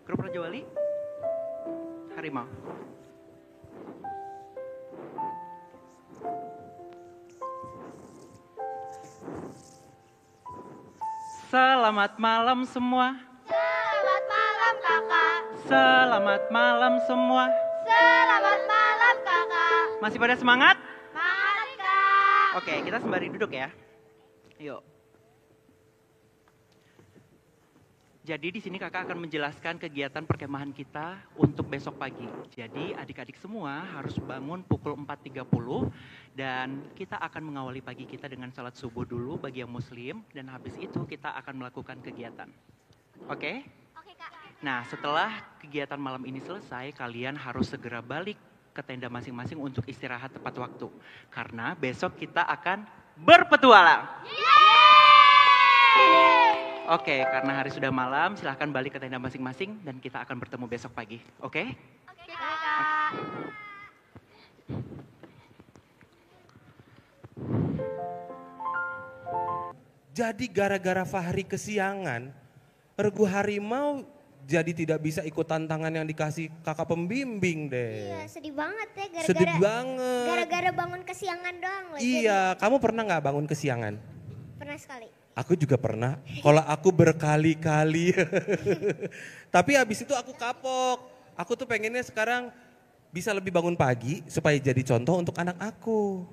Grup Raja Wali, Harimau. Selamat malam semua. Selamat malam kakak. Selamat malam semua. Selamat malam kakak. Masih pada semangat? Semangat kak. Oke, kita sembari duduk ya. Yuk. Jadi di sini kakak akan menjelaskan kegiatan perkemahan kita untuk besok pagi. Jadi adik-adik semua harus bangun pukul 4.30 dan kita akan mengawali pagi kita dengan salat subuh dulu bagi yang muslim dan habis itu kita akan melakukan kegiatan. Oke? Oke kak. Nah, setelah kegiatan malam ini selesai, kalian harus segera balik ke tenda masing-masing untuk istirahat tepat waktu. Karena besok kita akan berpetualang. Oke, karena hari sudah malam, silahkan balik ke tenda masing-masing dan kita akan bertemu besok pagi. Oke? Oke kak. Jadi gara-gara Fahri kesiangan, regu Harimau jadi tidak bisa ikut tantangan yang dikasih kakak pembimbing deh. Iya, sedih banget ya gara-gara. Sedih banget. Gara-gara bangun kesiangan doang loh. Iya, kamu pernah nggak bangun kesiangan? Pernah sekali. Aku juga pernah, kalau aku berkali-kali. Tapi habis itu aku kapok. Aku tuh pengennya sekarang bisa lebih bangun pagi supaya jadi contoh untuk anak aku.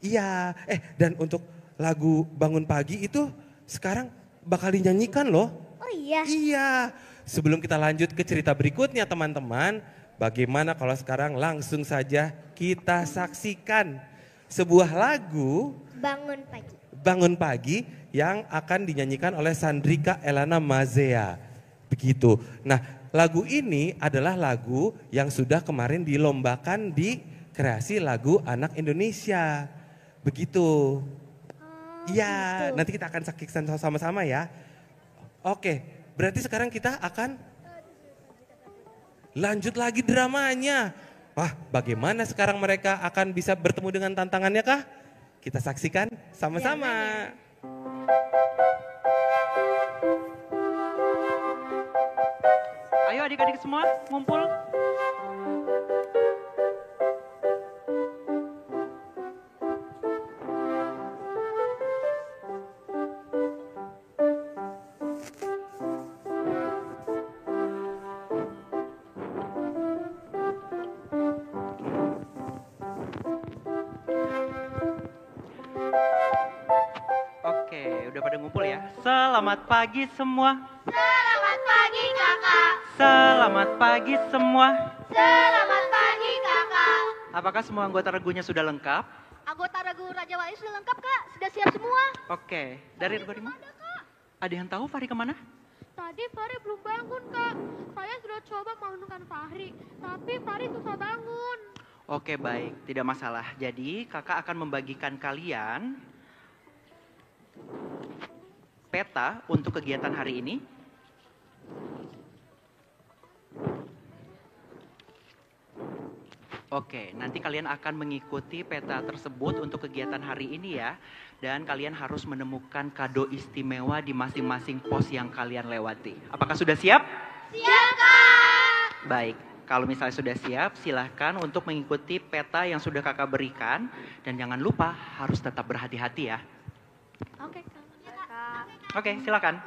Iya, dan untuk lagu Bangun Pagi itu sekarang bakal dinyanyikan loh. Oh iya? Iya, sebelum kita lanjut ke cerita berikutnya teman-teman. Bagaimana kalau sekarang langsung saja kita saksikan sebuah lagu Bangun Pagi. Bangun Pagi yang akan dinyanyikan oleh Sandrika Elana Mazea. Begitu. Nah, lagu ini adalah lagu yang sudah kemarin dilombakan di kreasi lagu anak Indonesia. Begitu. Iya, nanti kita akan saksikan sama-sama ya. Oke, berarti sekarang kita akan lanjut lagi dramanya. Wah, bagaimana sekarang mereka akan bisa bertemu dengan tantangannya kah? Kita saksikan sama-sama. Ayo adik-adik semua ngumpul. Selamat pagi semua. Selamat pagi kakak. Selamat pagi semua. Selamat pagi kakak. Apakah semua anggota regunya sudah lengkap? Anggota regu Raja Wali sudah lengkap kak, sudah siap semua. Oke, dari regu lima? Ada yang tahu Fahri kemana? Tadi Fahri belum bangun kak. Saya sudah coba membangunkan Fahri, tapi Fahri susah bangun. Oke baik, tidak masalah. Jadi kakak akan membagikan kalian peta untuk kegiatan hari ini. Oke, nanti kalian akan mengikuti peta tersebut untuk kegiatan hari ini ya. Dan kalian harus menemukan kado istimewa di masing-masing pos yang kalian lewati. Apakah sudah siap? Siap kak. Baik, kalau misalnya sudah siap, silahkan untuk mengikuti peta yang sudah kakak berikan. Dan jangan lupa harus tetap berhati-hati ya. Oke kak. Oke, silakan.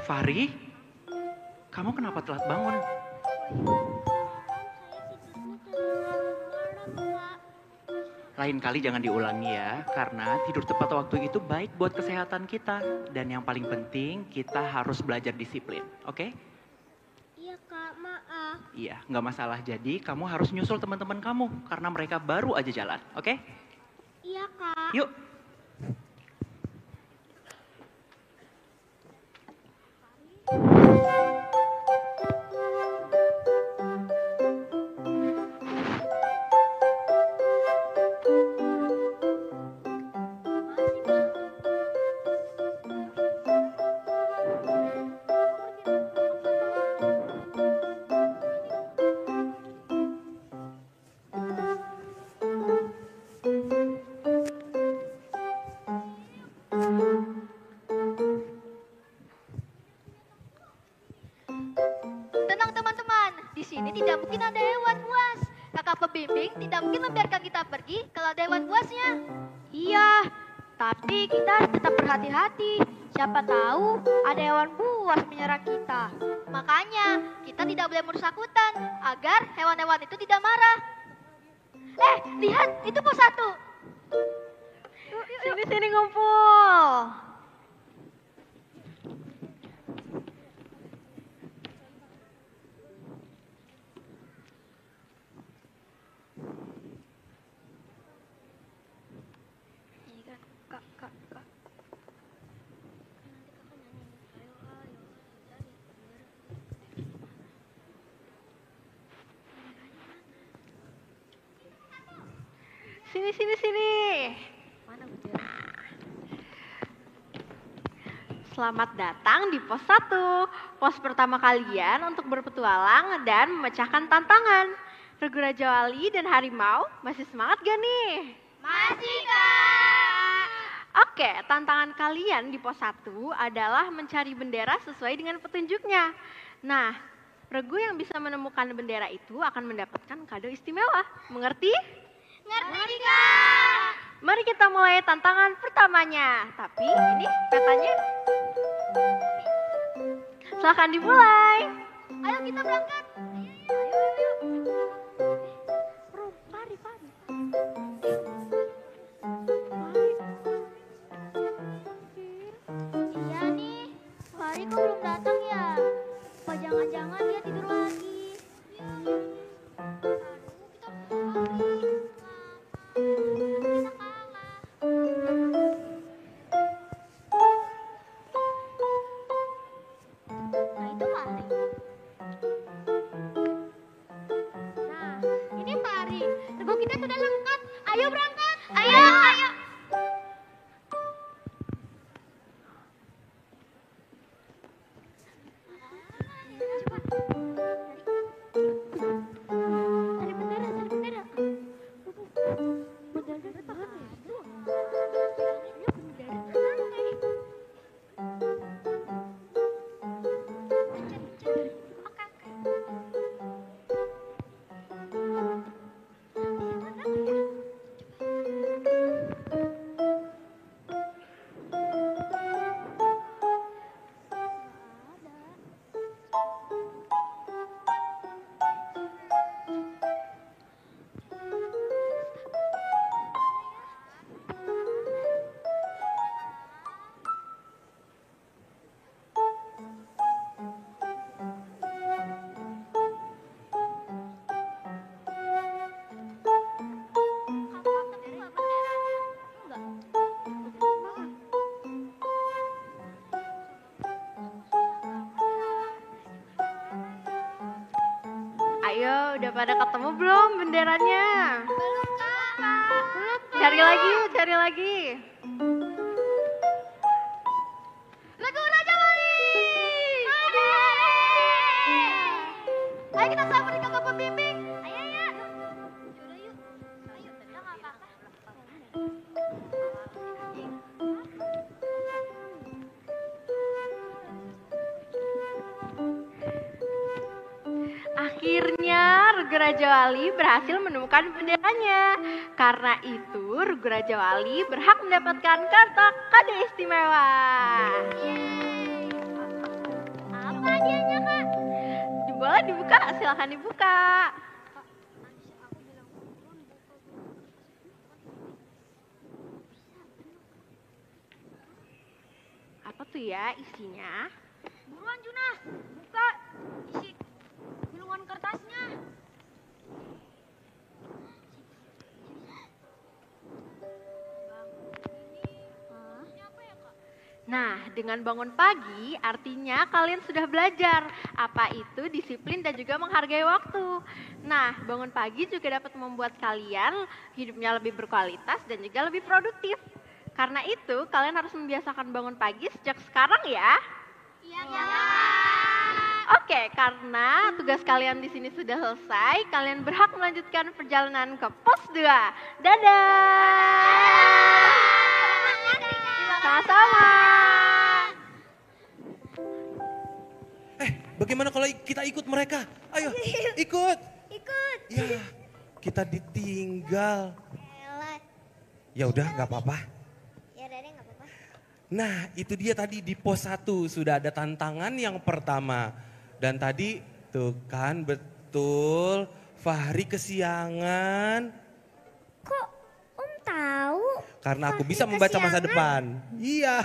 Fahri, kamu kenapa telat bangun? Lain kali jangan diulangi ya, karena tidur tepat waktu itu baik buat kesehatan kita. Dan yang paling penting, kita harus belajar disiplin, oke? Iya kak, maaf. Iya, nggak masalah. Jadi kamu harus nyusul teman-teman kamu, karena mereka baru aja jalan, oke? Iya kak. Yuk. Tenang teman-teman, di sini tidak mungkin ada hewan buas. Kakak pembimbing tidak mungkin membiarkan kita pergi kalau ada hewan buasnya. Iya, tapi kita harus tetap berhati-hati. Siapa tahu ada hewan buas menyerang kita. Makanya kita tidak boleh merusak hutan agar hewan-hewan itu tidak marah. Lihat, itu pos 1. Sini-sini ngumpul. Sini. Mana bendera? Selamat datang di pos 1. Pos pertama kalian untuk berpetualang dan memecahkan tantangan. Regu Raja Wali dan Harimau masih semangat gak nih? Masih kak. Oke, tantangan kalian di pos 1 adalah mencari bendera sesuai dengan petunjuknya. Nah, regu yang bisa menemukan bendera itu akan mendapatkan kado istimewa. Mengerti? Ngerti kak. Mari kita mulai tantangan pertamanya. Tapi ini petanya. Silahkan dimulai. Ayo kita berangkat. Pari. Iya nih, Fahri kok belum datang ya? Apa jangan-jangan dia tidur lagi? Nah itu Fahri. Ayo, udah pada ketemu belum benderanya? Belum, Kak. Cari lagi yuk, cari lagi. Lagu Raja Wali. Ayo kita samperin kakak pembimbing. Ayo, ayo. Yaudah yuk. Ayo, udah nggak apa-apa. Akhirnya Regu Raja Wali berhasil menemukan benderanya. Karena itu Regu Raja Wali berhak mendapatkan kartu kado istimewa. Apa hadiahnya, Kak? Boleh dibuka, silakan dibuka. Apa tuh ya isinya? Buruan Juna, buka. Isi gulungan kertasnya. Nah, dengan bangun pagi artinya kalian sudah belajar apa itu disiplin dan juga menghargai waktu. Nah, bangun pagi juga dapat membuat kalian hidupnya lebih berkualitas dan juga lebih produktif. Karena itu, kalian harus membiasakan bangun pagi sejak sekarang ya. Iya, Kak. Oke, karena tugas kalian di sini sudah selesai, kalian berhak melanjutkan perjalanan ke pos 2. Dadah! Sama-sama. Bagaimana kalau kita ikut mereka? Ayo, ikut. Ikut. Ya, kita ditinggal. Ya udah, nggak apa-apa. Ya udah deh, nggak apa-apa. Nah, itu dia tadi di pos 1 sudah ada tantangan yang pertama. Dan tadi tuh kan betul Fahri kesiangan. Kok Om tahu? Karena aku bisa membaca masa depan. Iya,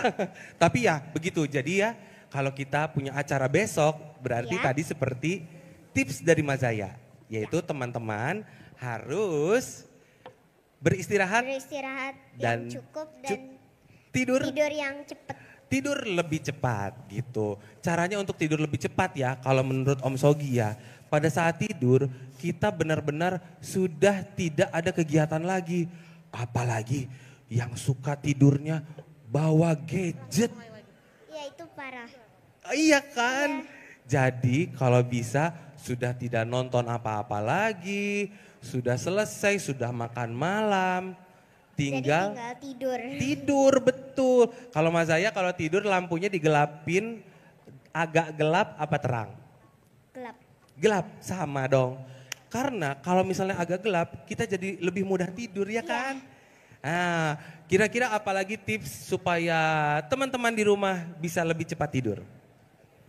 tapi ya begitu. Jadi ya kalau kita punya acara besok berarti Ya. tadi seperti tips dari Mazaya. Yaitu teman-teman harus beristirahat Dan yang cukup dan tidur yang cepat. tidur lebih cepat gitu. Caranya untuk tidur lebih cepat ya kalau menurut Om Sogi ya. Pada saat tidur kita benar-benar sudah tidak ada kegiatan lagi. Apalagi yang suka tidurnya bawa gadget. Ya itu parah. Iya kan? Jadi kalau bisa sudah tidak nonton apa-apa lagi. Sudah selesai, sudah makan malam. Tinggal tidur. Tidur, betul. Kalau Mas Zaya kalau tidur lampunya digelapin agak gelap apa terang? Gelap. Gelap, sama dong. Karena kalau misalnya agak gelap kita jadi lebih mudah tidur ya kan? Nah, kira-kira apalagi tips supaya teman-teman di rumah bisa lebih cepat tidur?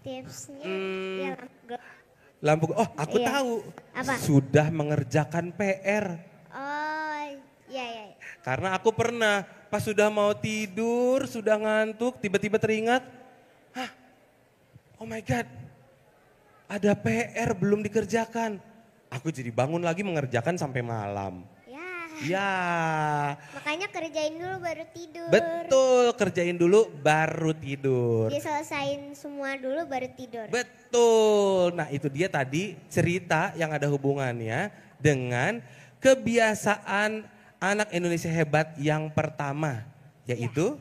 Tipsnya ya Lampu, oh aku Iya. tahu. Apa? Sudah mengerjakan PR. Oh, iya. Karena aku pernah pas sudah mau tidur, sudah ngantuk, tiba-tiba teringat, oh my God, ada PR belum dikerjakan. Aku jadi bangun lagi mengerjakan sampai malam. Ya. Makanya kerjain dulu baru tidur. Betul, kerjain dulu baru tidur. Diselesain semua dulu baru tidur. Betul. Nah itu dia tadi cerita yang ada hubungannya dengan kebiasaan anak Indonesia hebat yang pertama. Yaitu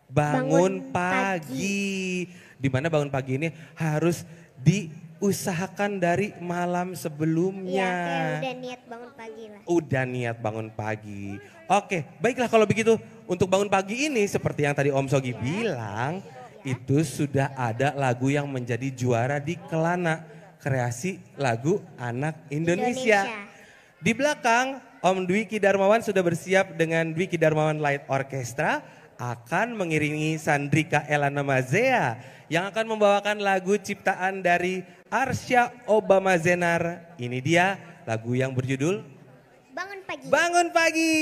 bangun pagi. Dimana bangun pagi ini harus diusahakan dari malam sebelumnya. Iya, kayak udah niat bangun pagi lah. Udah niat bangun pagi. Oke, baiklah kalau begitu untuk bangun pagi ini seperti yang tadi Om Sogi bilang, itu sudah ada lagu yang menjadi juara di Kelana, kreasi lagu anak Indonesia. Di belakang Om Dwiki Darmawan sudah bersiap dengan Dwiki Darmawan Light Orchestra akan mengiringi Sandrika Elana Mazea yang akan membawakan lagu ciptaan dari Arsya Obama Zenar. Ini dia lagu yang berjudul Bangun pagi. Bangun pagi.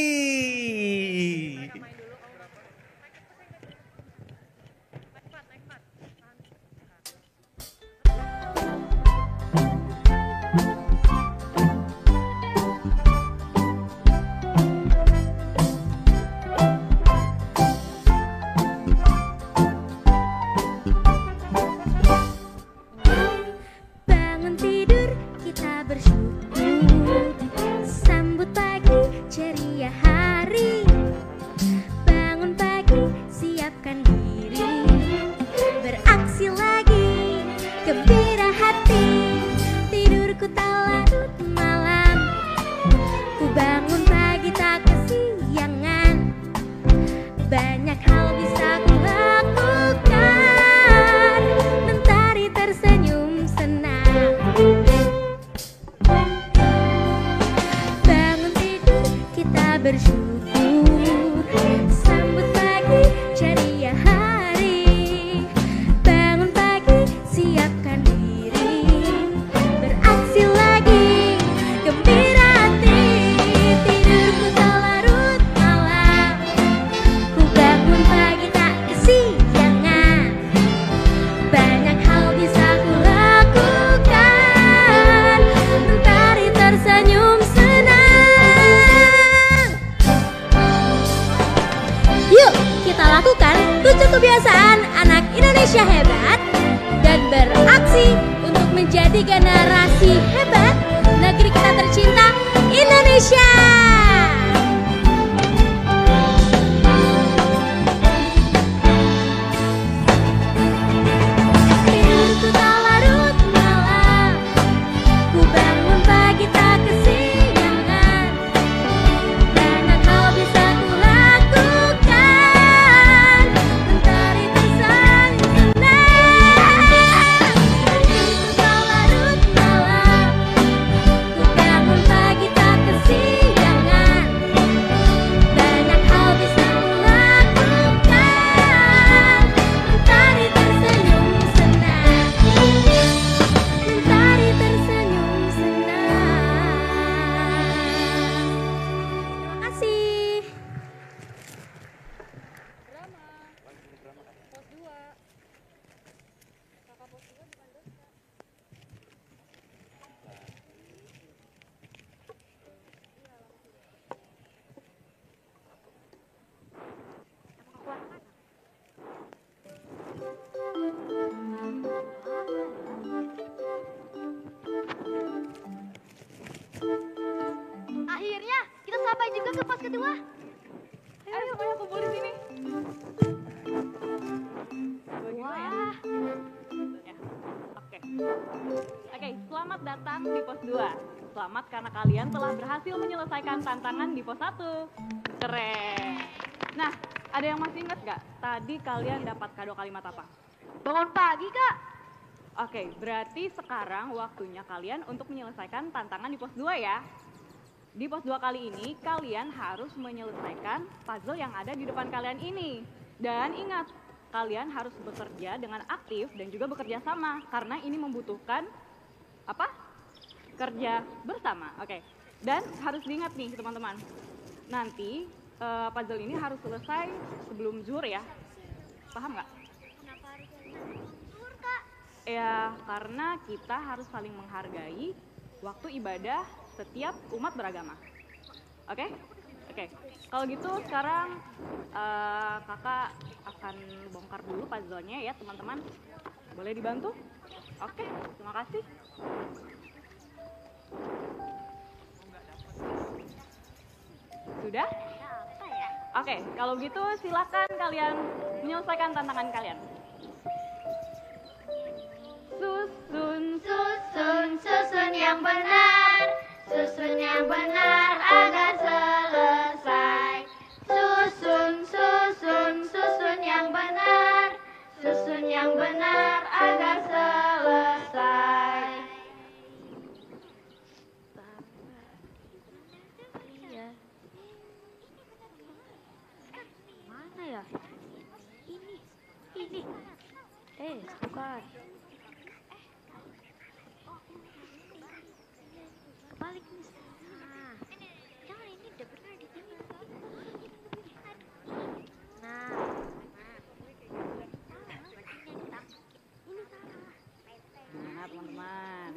Bangun tidur, kita Yuk kita lakukan 7 kebiasaan anak Indonesia hebat dan beraksi untuk menjadi generasi hebat negeri kita tercinta Indonesia. Tidurku tak larut malam, ku bangun pagi tak kesiangan. Banyak hal bisa ku lakukan, mentari tersenyum senang. Tidurku tak larut malam, ku bangun pagi tak kesiangan. Banyak hal bisa ku lakukan, mentari tersenyum senang. Mentari tersenyum senang. Terima kasih. Akhirnya kita sampai juga ke pos kedua. Ayo banyak kumpul di sini. Wah. Ya, oke. Oke, selamat datang di pos 2. Selamat karena kalian telah berhasil menyelesaikan tantangan di pos 1. Keren. Nah, ada yang masih ingat gak? Tadi kalian dapat kado kalimat apa? Bangun pagi, Kak. Oke, berarti sekarang waktunya kalian untuk menyelesaikan tantangan di pos 2 ya. Di pos 2 kali ini, kalian harus menyelesaikan puzzle yang ada di depan kalian ini. Dan ingat, kalian harus bekerja dengan aktif dan juga bekerja sama. Karena ini membutuhkan, apa? Kerja bersama, oke. Dan harus diingat nih teman-teman, nanti puzzle ini harus selesai sebelum zuhur ya. Paham nggak? Kenapa harus zuhur, Kak? Ya, karena kita harus saling menghargai waktu ibadah setiap umat beragama. Oke? Oke. Kalau gitu sekarang kakak akan bongkar dulu puzzle-nya ya teman-teman. Boleh dibantu? Oke, terima kasih. Sudah? Oke, kalau gitu silakan kalian menyelesaikan tantangan kalian. Susun, Susun, susun yang benar, susun yang benar agar selesai. Susun, susun, susun yang benar, susun yang benar agar selesai. Mana ya? Ini. Bukan. Kebalik nih. Nah, jangan ini udah pernah di sini. Nah. Nah, teman-teman.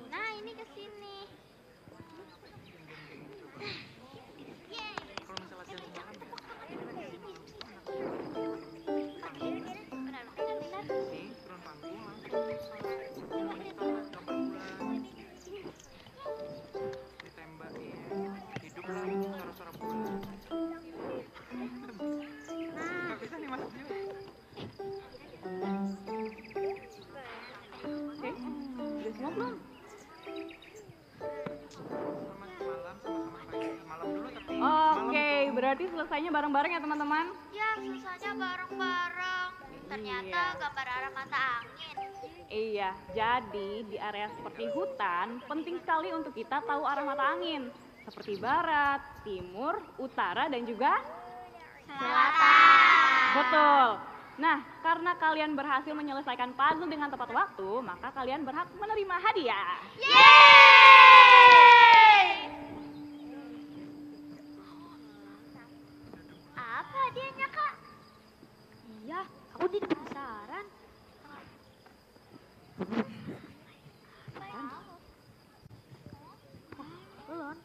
Nah, ini ke sini. Oke, udah semua belum? Oke, berarti selesainya bareng-bareng ya teman-teman? Ya, susahnya bareng-bareng. Ternyata gambar arah mata angin. Iya, jadi di area seperti hutan, penting sekali untuk kita tahu arah mata angin. Seperti barat, timur, utara, dan juga selatan. Betul. Nah, karena kalian berhasil menyelesaikan puzzle dengan tepat waktu, maka kalian berhak menerima hadiah. Yeay! Apa hadiahnya, Kak? Iya, aku jadi penasaran. Belum.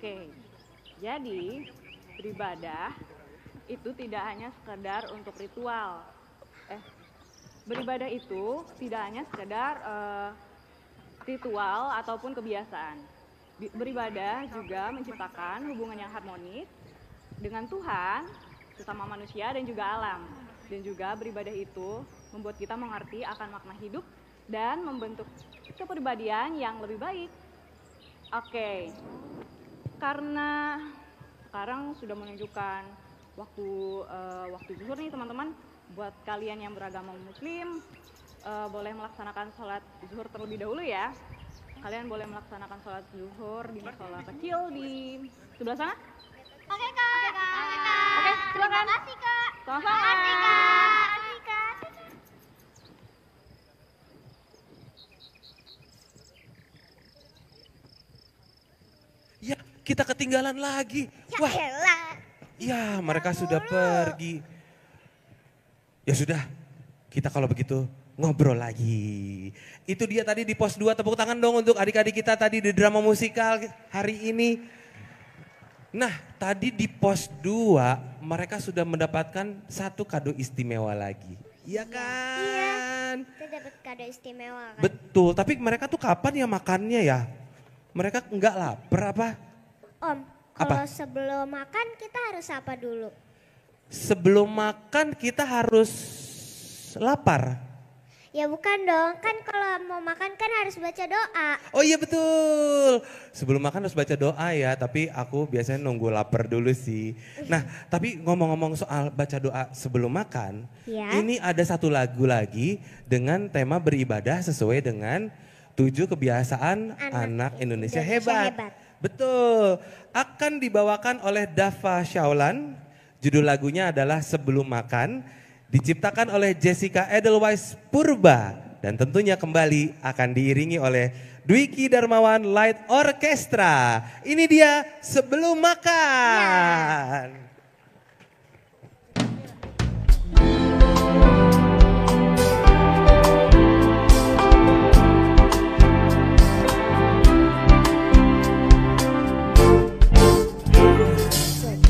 Oke, jadi beribadah itu tidak hanya sekedar untuk ritual. Beribadah itu tidak hanya sekedar ritual ataupun kebiasaan. Beribadah juga menciptakan hubungan yang harmonis dengan Tuhan, sesama manusia dan juga alam. Dan juga beribadah itu membuat kita mengerti akan makna hidup dan membentuk kepribadian yang lebih baik. Oke, karena sekarang sudah menunjukkan waktu zuhur nih teman-teman. Buat kalian yang beragama muslim, boleh melaksanakan sholat zuhur terlebih dahulu ya. Kalian boleh melaksanakan sholat zuhur di musola kecil di sebelah sana. Oke Kak. Oke, silakan. Terima kasih Kak. Sama-sama. Terima kasih Kak. Ya, kita ketinggalan lagi. Wah. Ya, mereka sudah pergi. Ya sudah, kita kalau begitu ngobrol lagi. Itu dia tadi di pos 2, tepuk tangan dong untuk adik-adik kita tadi di drama musikal hari ini. Nah, tadi di pos 2 mereka sudah mendapatkan satu kado istimewa lagi. Iya kan? Iya, kita dapat kado istimewa kan? Betul, tapi mereka tuh kapan ya makannya ya? Mereka enggak lapar apa? Om, kalau sebelum makan kita harus apa dulu? Sebelum makan kita harus lapar. Ya bukan dong, kan kalau mau makan kan harus baca doa. Oh iya betul, sebelum makan harus baca doa ya, tapi aku biasanya nunggu lapar dulu sih. Nah tapi ngomong-ngomong soal baca doa sebelum makan, ya. Ini ada satu lagu lagi dengan tema beribadah sesuai dengan 7 kebiasaan anak Indonesia hebat. Betul, akan dibawakan oleh Dava Syaulan. Judul lagunya adalah Sebelum Makan, diciptakan oleh Jessica Edelweiss Purba. Dan tentunya kembali akan diiringi oleh Dwiki Darmawan Light Orchestra. Ini dia Sebelum Makan. Ya.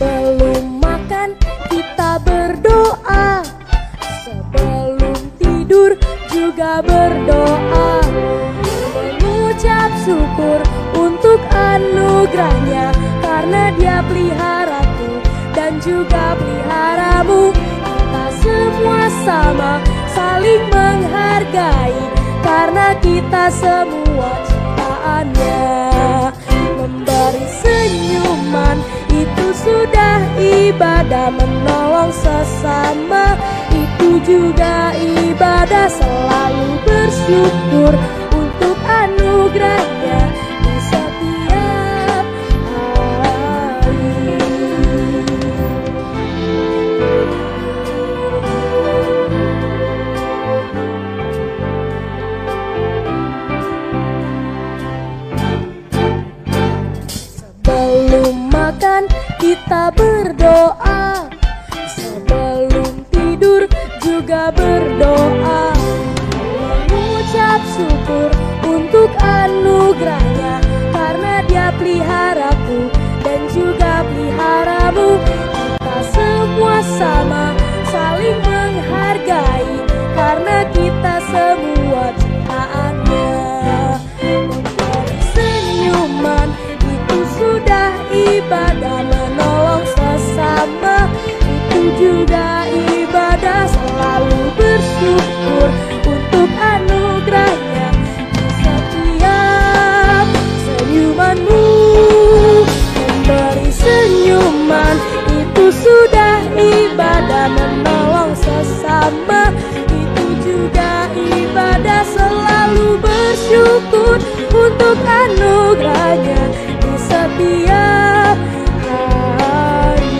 Sebelum makan kita berdoa, sebelum tidur juga berdoa, mengucap syukur untuk anugerahnya, karena dia peliharaku dan juga peliharamu. Kita semua sama saling menghargai, karena kita semua ciptaannya. Memberi senyuman itu sudah ibadah, menolong sesama itu juga ibadah. Selalu bersyukur untuk anugerahnya di setiap hari. Sebelum makan kita berdoa, sebelum tidur juga berdoa, mengucap syukur untuk anugerahnya, karena dia peliharaku dan juga peliharamu. Kita semua sama saling menghargai, karena kita semua ciptaannya. Memberi senyuman itu sudah ibadah, menolong sesama itu juga ibadah. Selalu bersyukur untuk anugerahnya di setiap senyumanmu. Memberi senyuman itu sudah ibadah, menolong sesama itu juga ibadah. Selalu bersyukur untuk anugerahnya di setiap hari.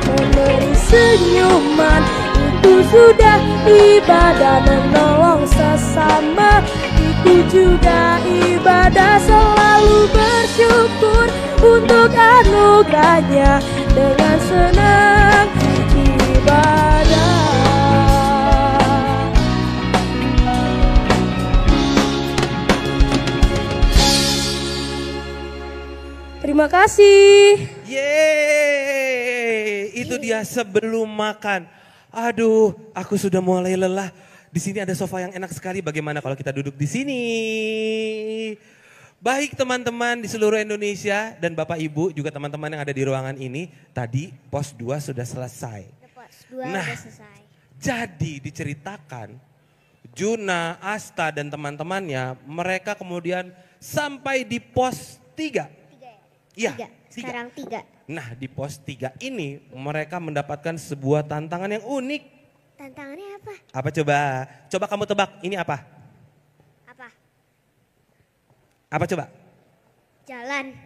Memberi senyuman itu sudah ibadah, menolong sesama itu juga ibadah. Selalu bersyukur untuk anugerahnya dengan senang ibadah. Terima kasih. Yeay, itu dia sebelum makan. Aduh, aku sudah mulai lelah. Di sini ada sofa yang enak sekali. Bagaimana kalau kita duduk di sini? Baik teman-teman di seluruh Indonesia dan Bapak Ibu juga teman-teman yang ada di ruangan ini. Tadi pos 2 sudah selesai. Nah, jadi diceritakan Juna, Asta dan teman-temannya mereka kemudian sampai di pos 3. Iya, sekarang 3. Nah di pos 3 ini mereka mendapatkan sebuah tantangan yang unik. Tantangannya apa? Apa coba? Coba kamu tebak ini apa? Apa? Apa coba? Jalan.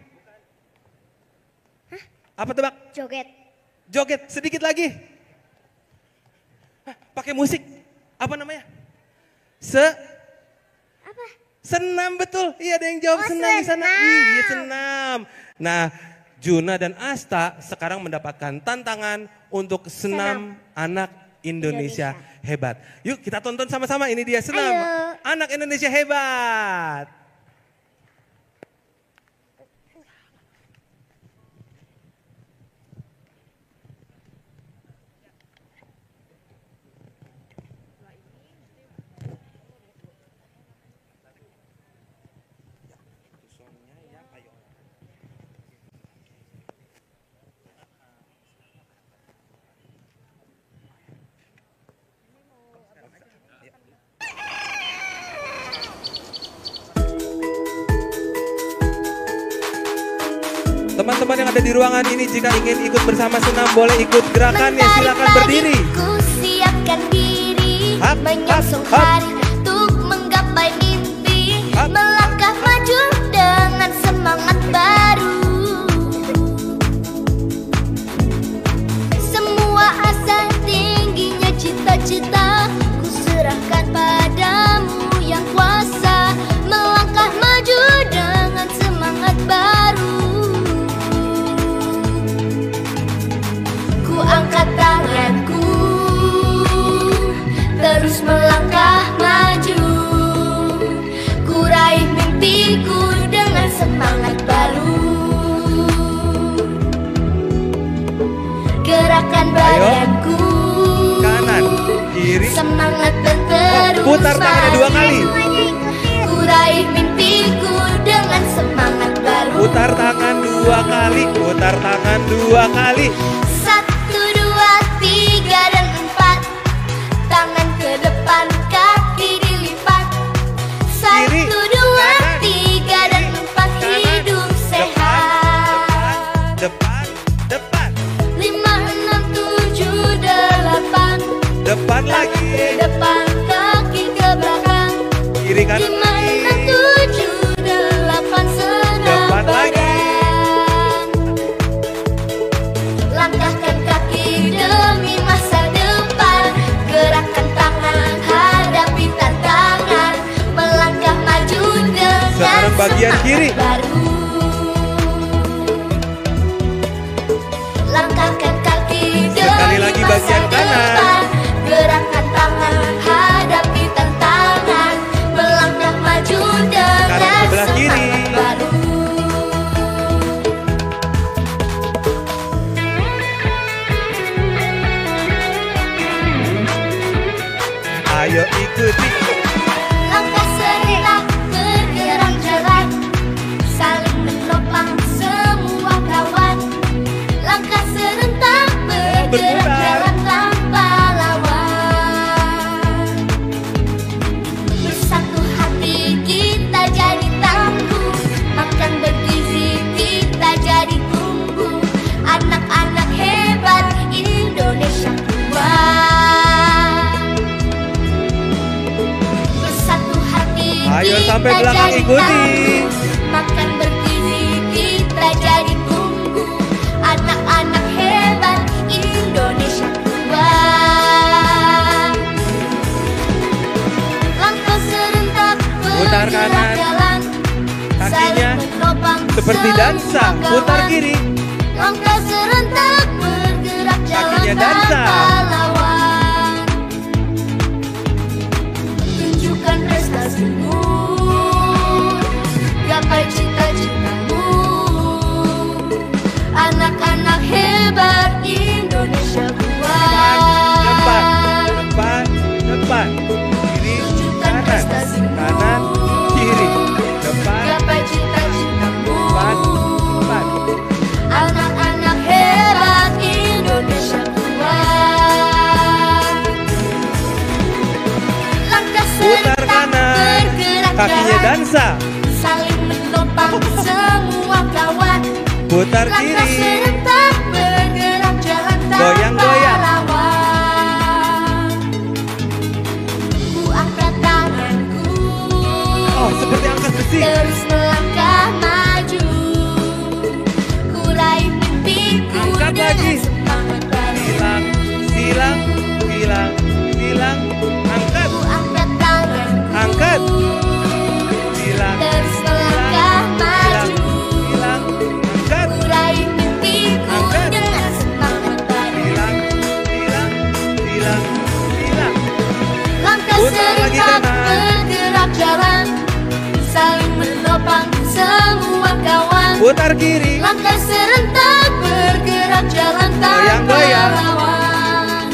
Hah? Apa tebak? Joget. Joget, sedikit lagi. Hah, pakai musik, apa namanya? Apa? Senam, betul. Iya ada yang jawab senam di sana. Iya senam. Nah Juna dan Asta sekarang mendapatkan tantangan untuk senam anak Indonesia hebat. Yuk kita tonton sama-sama, ini dia senam anak Indonesia hebat. Teman-teman yang ada di ruangan ini jika ingin ikut bersama senam boleh ikut gerakannya, silakan berdiri. Siapkan diri, menyongsong hari untuk menggapai mimpi, melangkah maju dengan semangat baru. Semua asa tingginya cita-cita ku serahkan padamu yang kuasa, melangkah maju dengan semangat baru. Angkat tanganku, terus melangkah maju. Ku raih mimpiku dengan semangat baru. Gerakan badanku, kanan, kiri, semangat dan terus putar tangannya 2 kali. Ku raih mimpiku dengan semangat baru. Putar tangan 2 kali, putar tangan 2 kali. 3 dan 4, tangan ke depan, kaki dilipat. 1, 2, 3 dan 4, hidup sehat. Depan, 5, 6, 7, 8. Depan lagi. Depan, kaki ke belakang. Kiri kanan. 5, 6, 7, 8, senam depan lagi. Langkahkan kaki demi masa depan, gerakan tangan hadapi tantangan, melangkah maju dengan sekarang bagian kiri baru. Langkahkan kaki sekali demi lagi masa bagian kanan, depan, gerakan tangan hadapi tantangan, melangkah maju dengan sebelah kiri. semangat baru. Ayo ikuti. Langkah serentak bergerak jalan, saling menopang semua kawan. Langkah serentak bergerak jalan tanpa lawan. Bersatu hati kita jadi tangguh, makan bergizi kita jadi tumbuh. Anak-anak hebat Indonesia kuat. Ayo sampai belakang ikuti. Makan bergizi kita jadi tumbuh. Anak-anak hebat Indonesia kuat. Langkah serentak putar kanan, jalan, kakinya seperti dansa, putar kiri. Langkah serentak bergerak jalan kakinya dansa. tanpa lawan. Tunjukkan prestasimu, gapai cita-citamu. dansa. Saling menopang semua kawan. Putar Langkah kiri. serentak bergerak jalan tanpa Goyang-goyang. lawan. Ku angkat tanganku. Oh, seperti angkat besi. Terus melangkah maju. Ku raih mimpiku Angkat dengan lagi. semangat baru. Silang, silang, silang, silang. Angkat, Ku angkat tanganku. angkat. Silang, Terus melangkah maju. silang, angkat. Ku raih mimpiku Angkat. dengan semangat baru. Silang, silang, silang, silang. Langkah Putar lagi serentak kanan. bergerak jalan. Saling menopang semua kawan. Putar kiri. Langkah serentak bergerak jalan tanpa Goyang-goyang. lawan.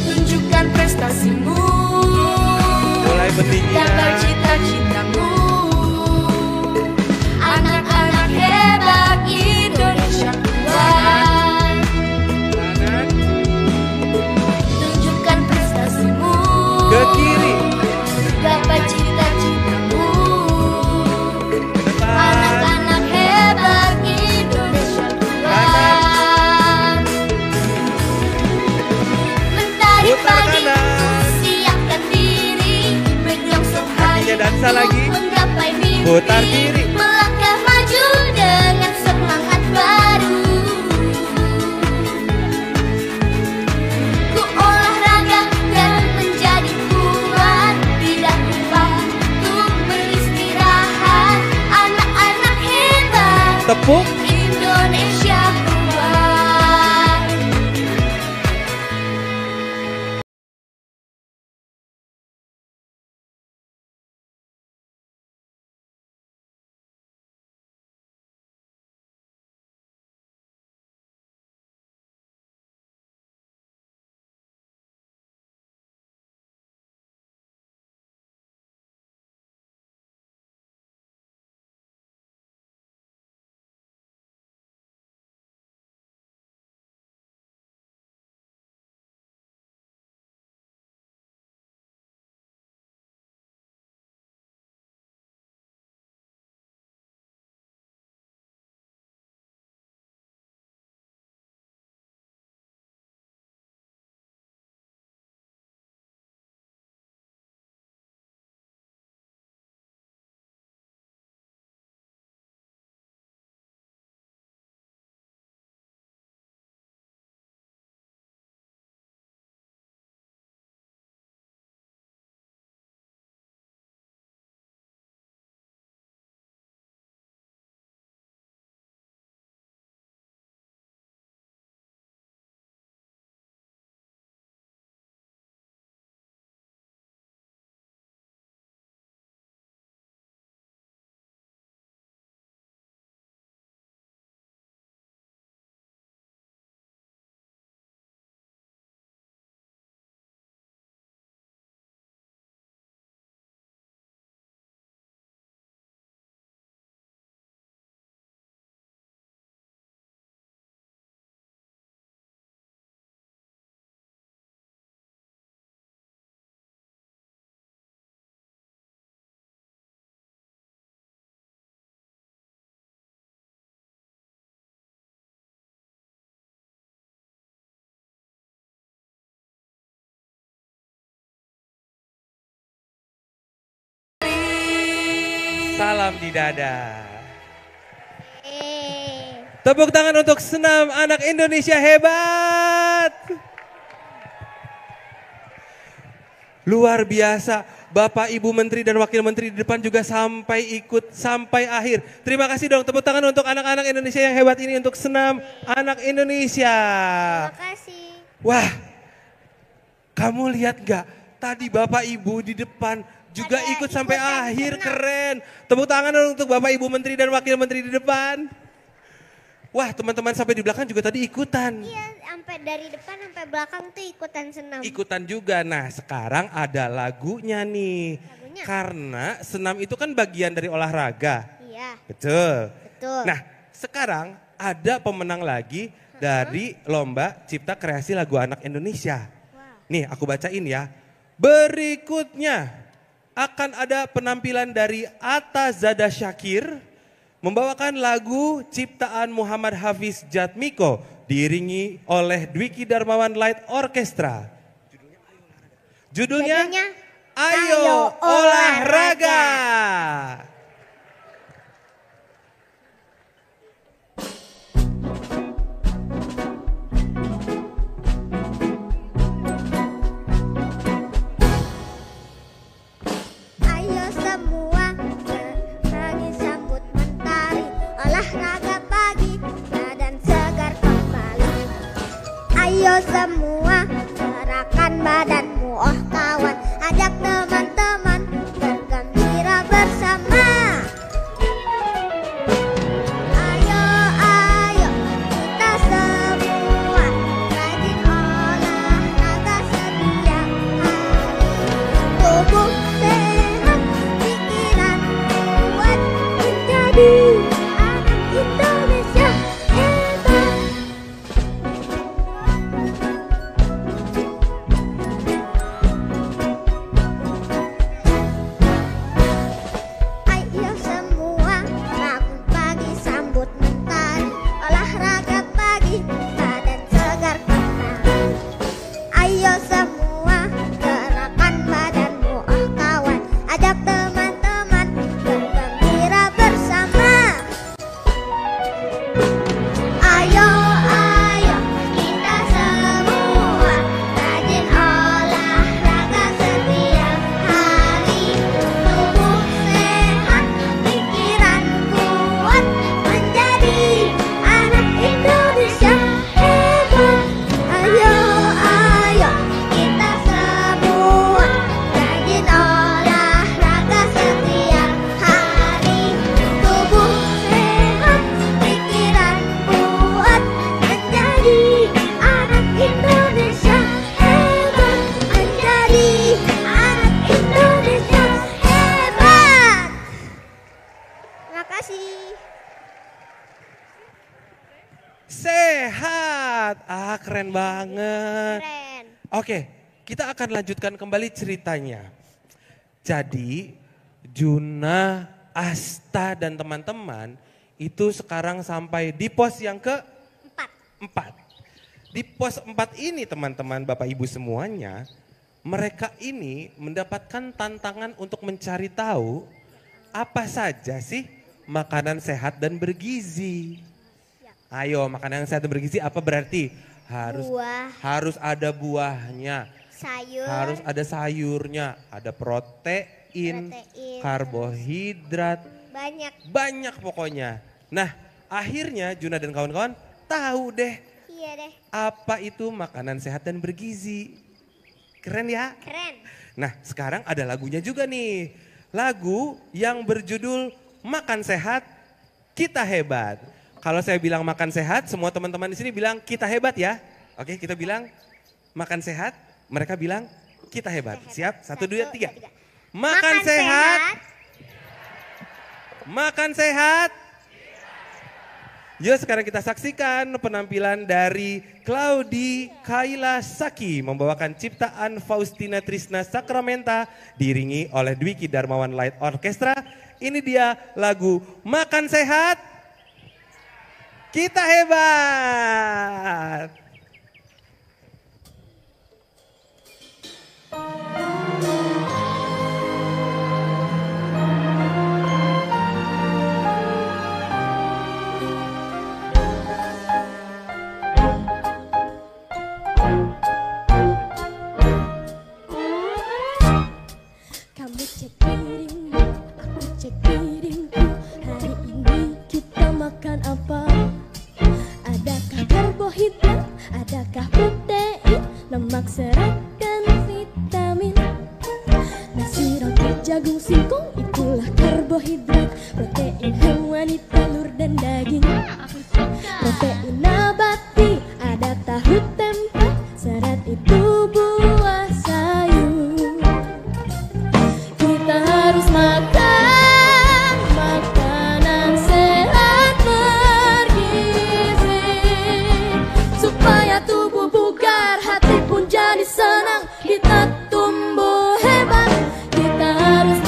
Tunjukkan prestasimu Mulai dan pendinginan. cita-citamu. Anak-anak hebat Indonesia kuat. Kanan, Tunjukkan prestasimu, ke kiri. gapai cita-citamu. Ke depan. Anak-anak hebat Indonesia kuat. Mentari Putar pagi, kanan. siapkan diri, menyongsong hari Kakinya dansa lagi. menggapai mimpi. Putar kiri. Melangkah maju dengan semangat baru. Ku olahraga dan menjadi kuat. Tidak lupa untuk beristirahat. Anak-anak hebat Tepuk. Indonesia kuat. Salam di dada. Tepuk tangan untuk senam anak Indonesia hebat. Luar biasa. Bapak, Ibu Menteri dan Wakil Menteri di depan juga sampai ikut sampai akhir. Terima kasih dong, tepuk tangan untuk anak-anak Indonesia yang hebat ini untuk senam anak Indonesia. Terima kasih. Wah, kamu lihat gak? Tadi Bapak Ibu di depan juga ikut sampai akhir, keren. Tepuk tangan untuk Bapak Ibu Menteri dan Wakil Menteri di depan. Wah, teman-teman sampai di belakang juga tadi ikutan. Iya, sampai dari depan sampai belakang tuh ikutan senam. Ikutan juga. Nah, sekarang ada lagunya nih. Lagunya? Karena senam itu kan bagian dari olahraga. Iya. Betul. Betul. Nah, sekarang ada pemenang lagi dari Lomba Cipta Kreasi Lagu Anak Indonesia. Nih, aku bacain ya. Berikutnya akan ada penampilan dari Atta Zada Syakir membawakan lagu ciptaan Muhammad Hafiz Jatmiko diiringi oleh Dwiki Darmawan Light Orchestra. Judulnya Ayo Olahraga. Ayo semua pagi sambut mentari, olahraga pagi badan segar kembali. Ayo semua gerakan badanmu, oh kawan, ajak teman-teman bergembira bersama. Ayo, ayo kita semua rajin olahraga setiap hari. Tubuh sehat, pikiran kuat, menjadi anak Indonesia hebat. Ayo semua bangun pagi sambut mentari, olahraga pagi badan segar kembali. Ayo semua gerakan badanmu, oh kawan, ajak teman-teman bergembira bersama. Ayo, ayo kita semua rajin olahraga setiap hari. Tubuh sehat, pikiran kuat, menjadi anak Indonesia hebat. Ayo, ayo kita semua rajin olahraga setiap hari. Tubuh sehat, pikiran kuat, menjadi anak Indonesia hebat. Menjadi anak Indonesia hebat. Terima kasih. Sehat. Keren banget. Keren. Oke, kita akan lanjutkan kembali ceritanya. Jadi, Juna, Asta, dan teman-teman itu sekarang sampai di pos yang ke-4. Di pos 4 ini teman-teman, Bapak Ibu semuanya, mereka ini mendapatkan tantangan untuk mencari tahu apa saja sih makanan sehat dan bergizi. Ayo, makanan yang sehat dan bergizi apa berarti? Buah. Harus ada buahnya, Sayur. harus ada sayurnya, ada protein, karbohidrat, banyak pokoknya. Nah, akhirnya Juna dan kawan-kawan tahu deh Iya deh. apa itu makanan sehat dan bergizi. Keren ya? Keren. Nah, sekarang ada lagunya juga nih. Lagu yang berjudul Makan Sehat, Kita Hebat. Kalau saya bilang makan sehat, semua teman-teman di sini bilang kita hebat ya. Oke, kita bilang makan sehat, mereka bilang kita hebat. Siap? 1, 2, 3. Makan sehat. Makan sehat. Yuk sekarang kita saksikan penampilan dari Claudi Kaila Saki membawakan ciptaan Faustina Trisna Sakramenta diiringi oleh Dwiki Darmawan Light Orchestra. Ini dia lagu Makan Sehat, Kita Hebat. Kamu cek piringmu, aku cek piringku. Hari ini kita makan apa? Adakah karbohidrat, adakah protein, lemak, serat, dan vitamin? Nasi, roti, jagung, singkong, itulah karbohidrat. Protein hewani, telur, dan daging. Protein nabati, ada tahu, tempe, serat itu buah sayur. Kita harus makan makanan sehat bergizi supaya tubuh bugar, hati pun jadi senang, kita tumbuh hebat. Kita harus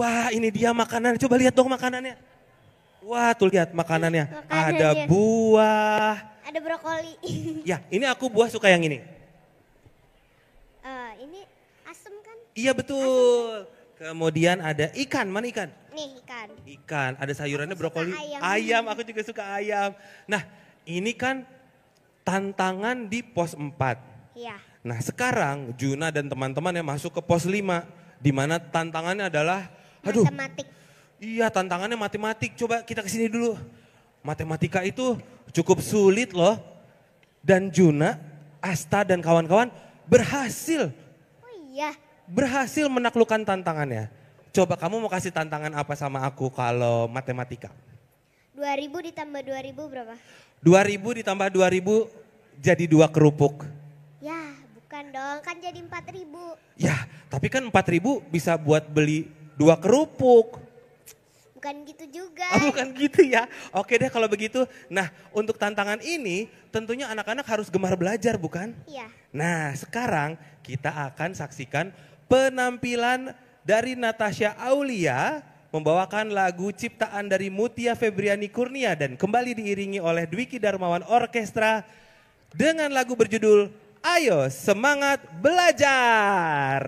Wah, ini dia makanan. Coba lihat dong makanannya. Wah, tuh lihat makanannya. Ada buah. Ada brokoli. Ya, ini aku buah suka yang ini. Ini asem kan? Iya betul. Kemudian ada ikan, mana ikan? Nih ikan. Ikan, ada sayurannya brokoli. Ayam. Aku juga suka ayam. Nah, ini kan tantangan di pos 4. Iya. Nah, sekarang Juna dan teman-teman yang masuk ke pos 5. Di mana tantangannya adalah, matematik. Iya, tantangannya matematik. Coba kita kesini dulu. Matematika itu cukup sulit loh. Dan Juna, Asta dan kawan-kawan berhasil. Oh iya. Berhasil menaklukkan tantangannya. Coba kamu mau kasih tantangan apa sama aku kalau matematika? 2000 ditambah 2000 berapa? 2000 ditambah 2000 jadi 2 kerupuk. Ya bukan dong, kan jadi 4000. Ya tapi kan 4000 bisa buat beli 2 kerupuk. Bukan gitu juga. Bukan gitu ya. Oke deh kalau begitu. Nah untuk tantangan ini tentunya anak-anak harus gemar belajar bukan? Iya. Nah sekarang kita akan saksikan penampilan dari Natasha Aulia membawakan lagu ciptaan dari Mutia Febriani Kurnia dan kembali diiringi oleh Dwiki Darmawan Orkestra dengan lagu berjudul Ayo Semangat Belajar.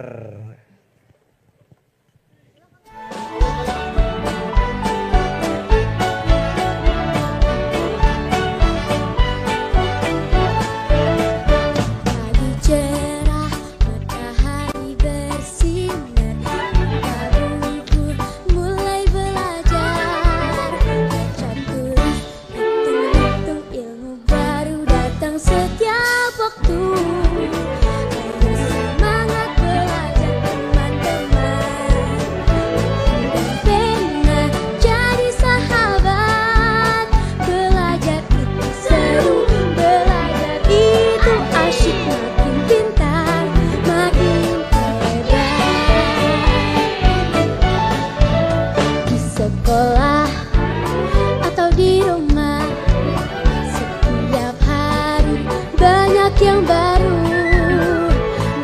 Setiap waktu semangat belajar teman-teman, dan pernah jadi sahabat. Belajar itu seru, belajar itu asyik, makin pintar, makin hebat. Di sekolah atau di rumah, banyak yang baru,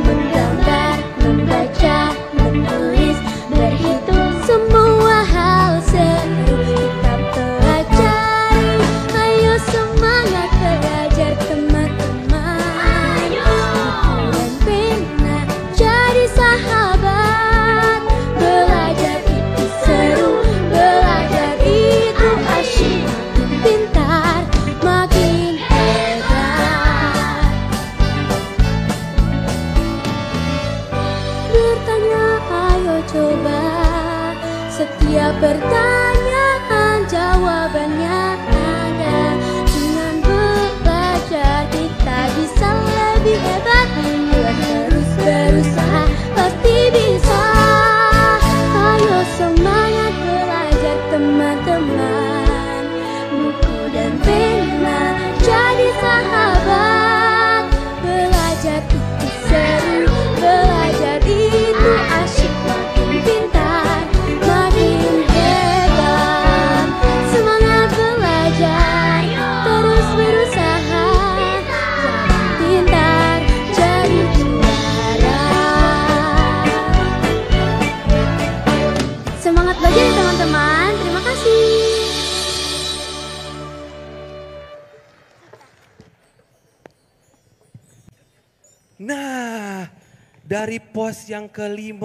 menggambar, membaca, menulis, berhitung, semua hal seru kita pelajari. Ayo semangat belajar teman-teman, buku dan pena jadi sahabat. Belajar itu seru, belajar itu asyik, makin pintar, makin coba. Setiap pertanyaan jawabannya ada. Dengan belajar kita bisa lebih hebat. Buat terus berusaha pasti bisa. Ayo semangat belajar teman-teman, buku dan pena jadi sahabat. Belajar itu seru, belajar itu asyik, makin pintar, makin hebat. Semangat belajar, terus berusaha, jadi pintar, jadi juara. Semangat belajar ya teman-teman, terima kasih. Nah, dari pos yang ke-5,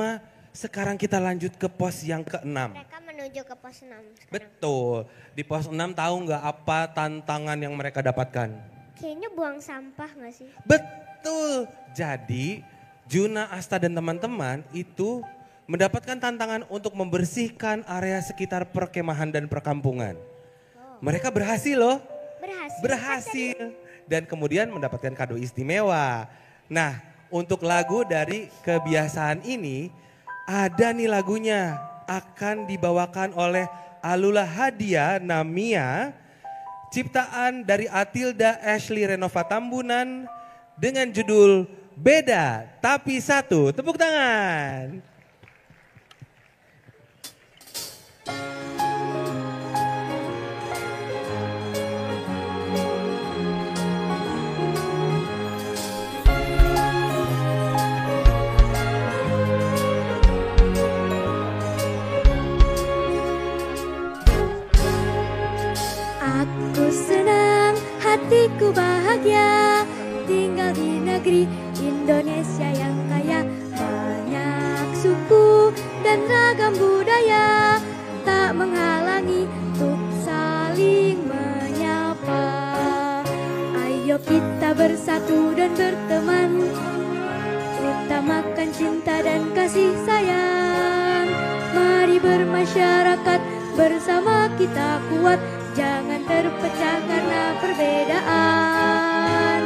sekarang kita lanjut ke pos yang ke-6. Mereka menuju ke pos 6 sekarang. Betul, di pos 6 tahu nggak apa tantangan yang mereka dapatkan? Kayaknya buang sampah nggak sih? Betul, jadi Juna, Asta dan teman-teman itu mendapatkan tantangan untuk membersihkan area sekitar perkemahan dan perkampungan. Mereka berhasil loh. Berhasil. Dan kemudian mendapatkan kado istimewa. Nah, untuk lagu dari kebiasaan ini, ada nih lagunya. Akan dibawakan oleh Alula Hadia Namia, ciptaan dari Atilda Ashley Renova Tambunan dengan judul Beda Tapi Satu. Tepuk tangan. hatiku bahagia tinggal di negeri Indonesia yang kaya, banyak suku dan ragam budaya, tak menghalangi untuk saling menyapa. Ayo kita bersatu dan berteman, utamakan cinta dan kasih sayang. Mari bermasyarakat bersama kita kuat, jangan terpecah karena perbedaan.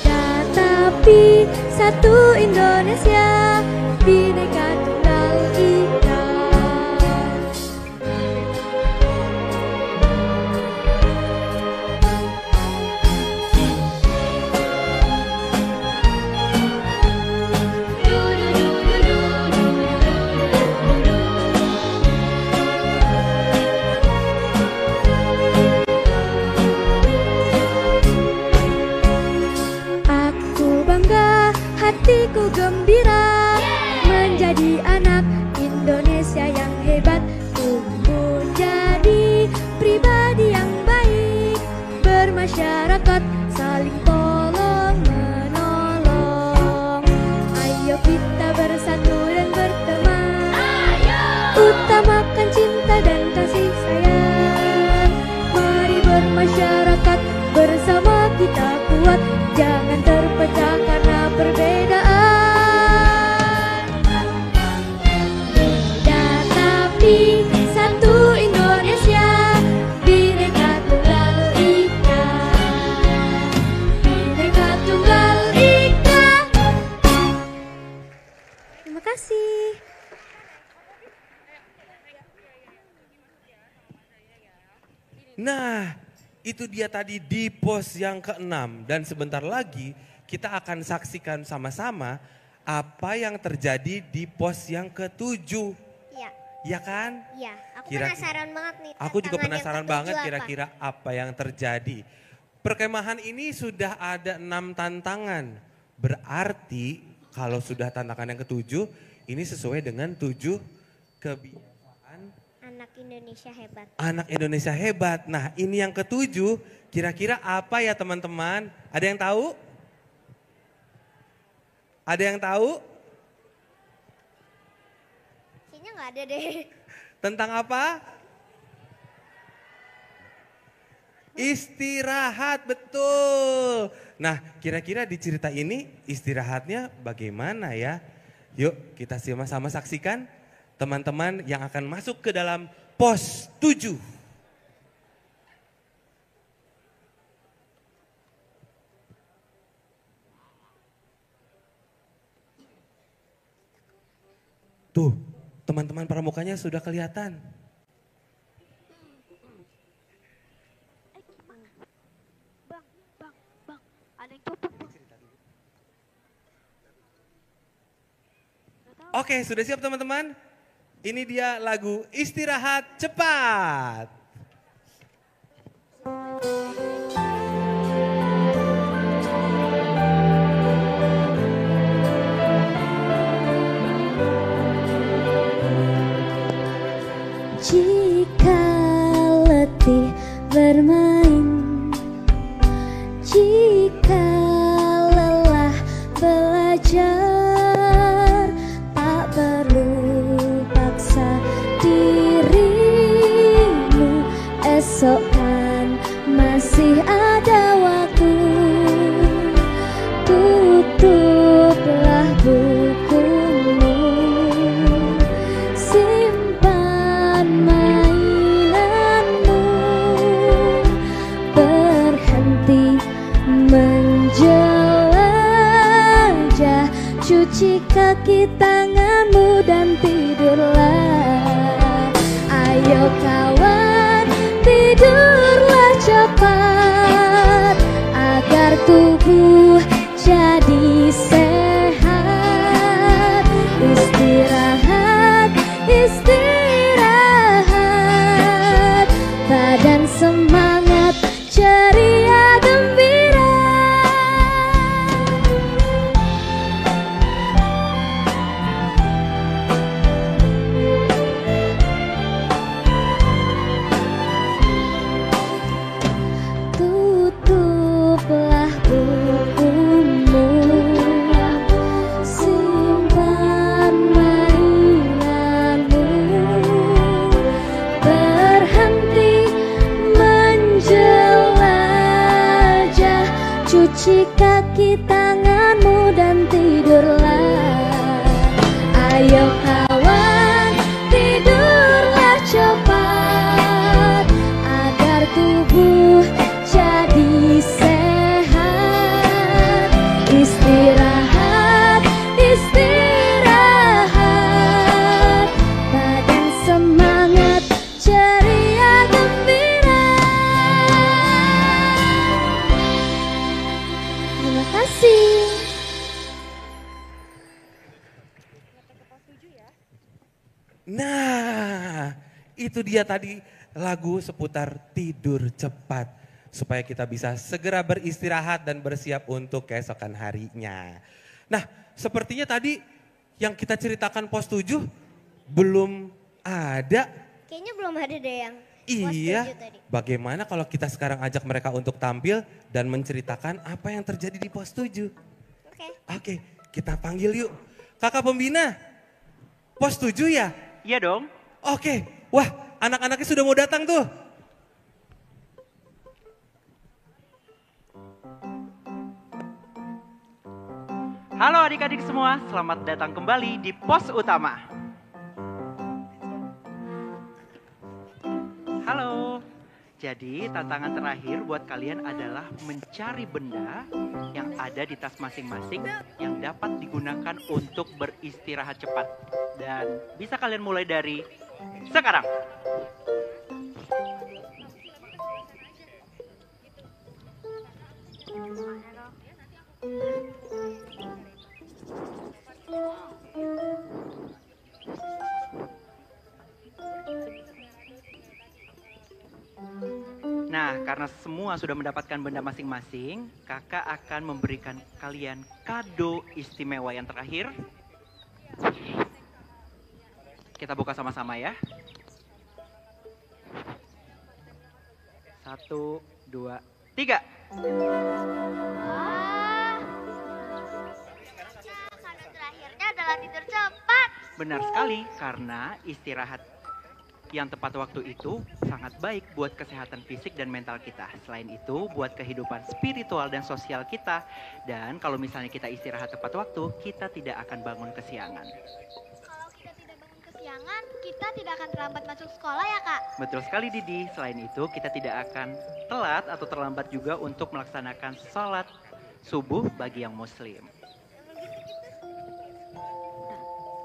Tetapi satu Indonesia, Bhinneka Tunggal Ika. Hatiku gembira menjadi anak Indonesia yang hebat, tumbuh jadi pribadi yang baik, bermasyarakat saling tolong menolong. Ayo kita bersatu dan berteman, utamakan cinta dan kasih sayang. Mari bermasyarakat bersama kita kuat, jangan terpecah karena perbedaan. Tetapi satu Indonesia, Bhinneka Tunggal Ika. Bhinneka Tunggal Ika. Terima kasih. Nah, itu dia tadi di pos yang ke-6 dan sebentar lagi kita akan saksikan sama-sama apa yang terjadi di pos yang ke-7. Iya. Ya kan? Iya, aku penasaran banget nih. Aku juga penasaran banget kira-kira apa yang terjadi. Perkemahan ini sudah ada 6 tantangan. Berarti kalau sudah tantangan yang ke-7, ini sesuai dengan 7 kebiasaan anak Indonesia hebat. Anak Indonesia hebat. Nah, ini yang ke-7, kira-kira apa ya teman-teman? Ada yang tahu? Ada yang tahu? Kayaknya nggak ada deh. Tentang apa? Istirahat, betul. Nah, kira-kira di cerita ini istirahatnya bagaimana ya? Yuk kita sama-sama saksikan teman-teman yang akan masuk ke dalam pos 7. Tuh, teman-teman pramukanya sudah kelihatan. Oke, sudah siap teman-teman? Ini dia lagu Istirahat Cepat. Jika letih bermain, jika lelah belajar, tak perlu paksa dirimu, esok kan masih ada waktu. Tutuplah bukumu, simpan mainanmu, berhenti menjelajah, cuci kaki tanganmu dan tidurlah. Ayo kawan, tidurlah cepat agar tubuh jadi sehat. Istirahat, istirahat, badan semangat, ceria gembira. Cuci kaki tanganmu dan tidurlah. Ayo kawan, tidurlah cepat agar tubuh jadi sehat. Istirahat, istirahat, badan semangat, ceria, gembira. Terima kasih. Nah, itu dia tadi lagu seputar tidur cepat. Supaya kita bisa segera beristirahat dan bersiap untuk keesokan harinya. Nah, sepertinya tadi yang kita ceritakan pos 7 belum ada. Kayaknya belum ada deh yang Iya, bagaimana kalau kita sekarang ajak mereka untuk tampil dan menceritakan apa yang terjadi di pos 7? Oke, kita panggil yuk. Kakak pembina, pos 7 ya? Iya dong. Oke, wah anak-anaknya sudah mau datang tuh. Halo adik-adik semua, selamat datang kembali di pos utama. Halo. Jadi tantangan terakhir buat kalian adalah mencari benda yang ada di tas masing-masing yang dapat digunakan untuk beristirahat cepat. Dan bisa kalian mulai dari sekarang. Nah, karena semua sudah mendapatkan benda masing-masing, kakak akan memberikan kalian kado istimewa yang terakhir. Kita buka sama-sama ya. 1, 2, 3. Kado terakhirnya adalah tidur cepat. Benar sekali, karena istirahat yang tepat waktu itu sangat baik buat kesehatan fisik dan mental kita. Selain itu, buat kehidupan spiritual dan sosial kita. Dan kalau misalnya kita istirahat tepat waktu, kita tidak akan bangun kesiangan. Kalau kita tidak bangun kesiangan, kita tidak akan terlambat masuk sekolah ya Kak? Betul sekali Didi. Selain itu, kita tidak akan telat atau terlambat juga untuk melaksanakan sholat subuh bagi yang muslim.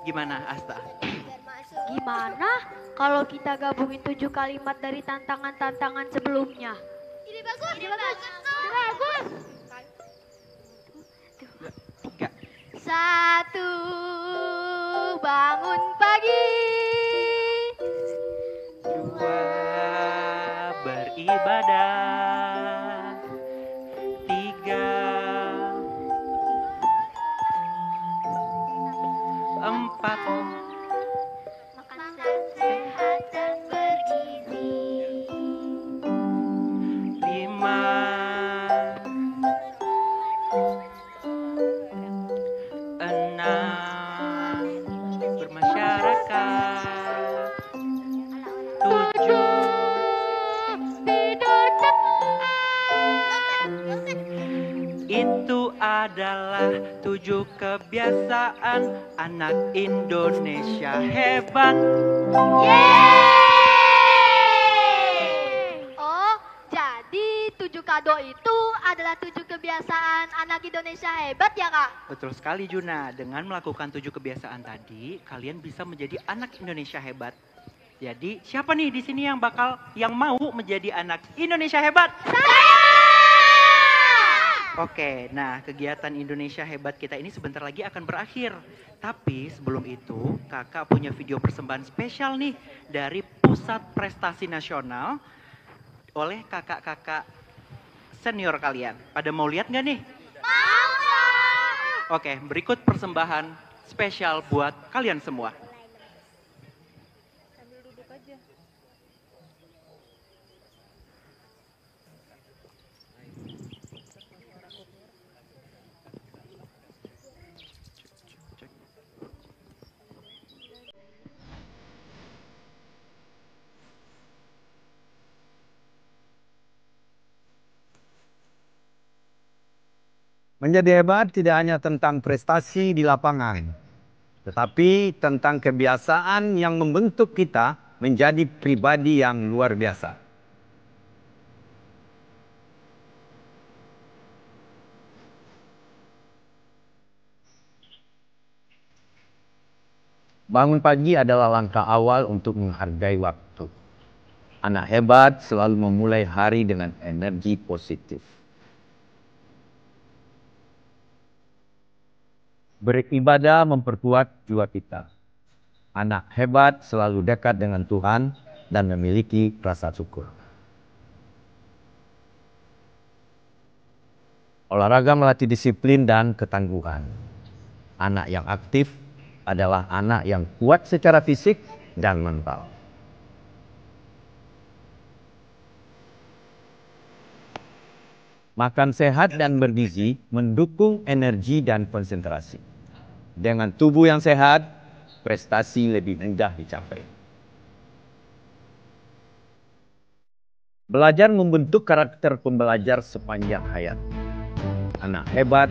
Gimana Asta? Gimana kalau kita gabungin 7 kalimat dari tantangan-tantangan sebelumnya? Ide bagus, ide bagus. Ide bagus. 1, bangun pagi. 2, beribadah. 3, 4, sehat dan bergizi. 5, 6, bermasyarakat. 7, tidur cepat. itu adalah 7 kebiasaan anak Indonesia hebat. Oh, jadi 7 kado itu adalah 7 kebiasaan anak Indonesia hebat ya Kak? Betul sekali Juna, dengan melakukan 7 kebiasaan tadi, kalian bisa menjadi anak Indonesia hebat. Jadi siapa nih di sini yang mau menjadi anak Indonesia hebat? Oke, nah kegiatan Indonesia Hebat kita ini sebentar lagi akan berakhir. Tapi sebelum itu, kakak punya video persembahan spesial nih dari Pusat Prestasi Nasional oleh kakak-kakak senior kalian. Pada mau lihat nggak nih? Mau! Oke, berikut persembahan spesial buat kalian semua. Menjadi hebat tidak hanya tentang prestasi di lapangan, tetapi tentang kebiasaan yang membentuk kita menjadi pribadi yang luar biasa. Bangun pagi adalah langkah awal untuk menghargai waktu. Anak hebat selalu memulai hari dengan energi positif. Beribadah memperkuat jiwa kita. Anak hebat selalu dekat dengan Tuhan dan memiliki rasa syukur. Olahraga melatih disiplin dan ketangguhan. Anak yang aktif adalah anak yang kuat secara fisik dan mental. Makan sehat dan bergizi mendukung energi dan konsentrasi. Dengan tubuh yang sehat, prestasi lebih mudah dicapai. Belajar membentuk karakter pembelajar sepanjang hayat. Anak hebat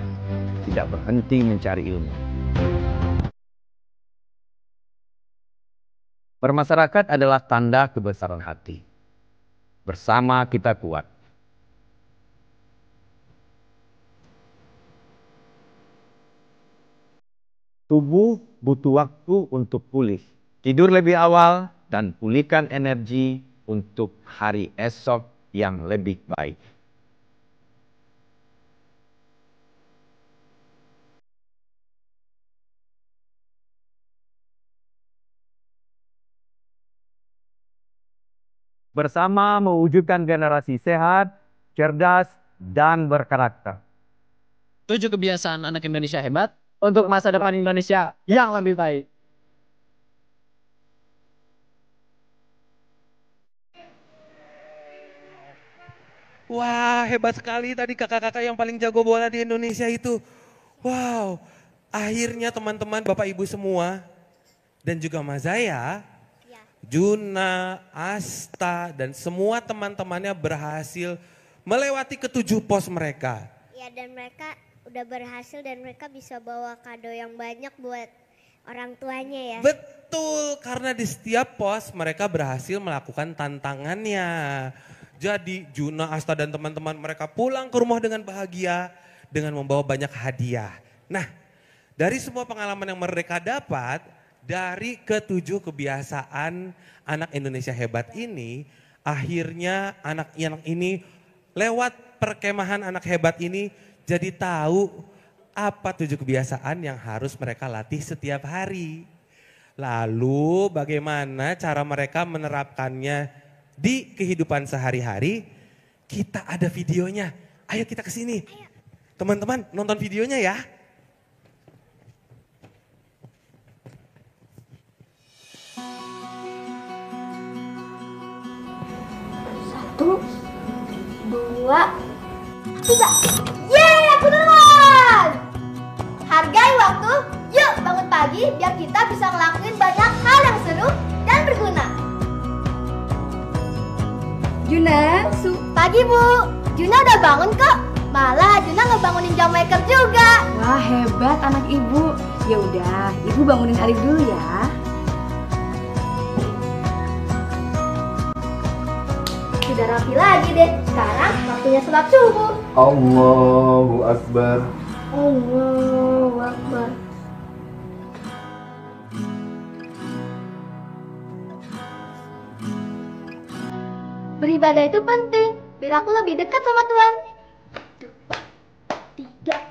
tidak berhenti mencari ilmu. Bermasyarakat adalah tanda kebesaran hati. Bersama kita kuat. Tubuh butuh waktu untuk pulih. Tidur lebih awal dan pulihkan energi untuk hari esok yang lebih baik. Bersama mewujudkan generasi sehat, cerdas, dan berkarakter. 7 kebiasaan anak Indonesia hebat untuk masa depan Indonesia yang lebih baik. Wah, hebat sekali tadi kakak-kakak yang paling jago bola di Indonesia itu. Wow, akhirnya teman-teman, Bapak Ibu semua, dan juga Mas Zaya, Juna, Asta, dan semua teman-temannya berhasil melewati ke-7 pos mereka. Ya, dan mereka udah berhasil dan mereka bisa bawa kado yang banyak buat orang tuanya ya. Betul, karena di setiap pos mereka berhasil melakukan tantangannya. Jadi Juna, Asta, dan teman-teman mereka pulang ke rumah dengan bahagia dengan membawa banyak hadiah. Nah, dari semua pengalaman yang mereka dapat, dari ke-7 kebiasaan anak Indonesia hebat ini, akhirnya anak-anak ini lewat perkemahan anak hebat ini jadi tahu apa 7 kebiasaan yang harus mereka latih setiap hari. Lalu bagaimana cara mereka menerapkannya di kehidupan sehari-hari? Kita ada videonya. Ayo kita ke sini. Teman-teman nonton videonya ya. Satu, 2, 3. Yeay, aku duluan! Hargai waktu, yuk bangun pagi biar kita bisa ngelakuin banyak hal yang seru dan berguna. Juna, pagi Bu. Juna udah bangun kok. Malah Juna ngebangunin jam waker juga. Wah, hebat anak Ibu. Ya udah, Ibu bangunin Alif dulu ya. Sudah rapi lagi deh. Sekarang waktunya sholat subuh. Allahu Akbar. Allahu Akbar. Beribadah itu penting, biar aku lebih dekat sama Tuhan. 2, 3,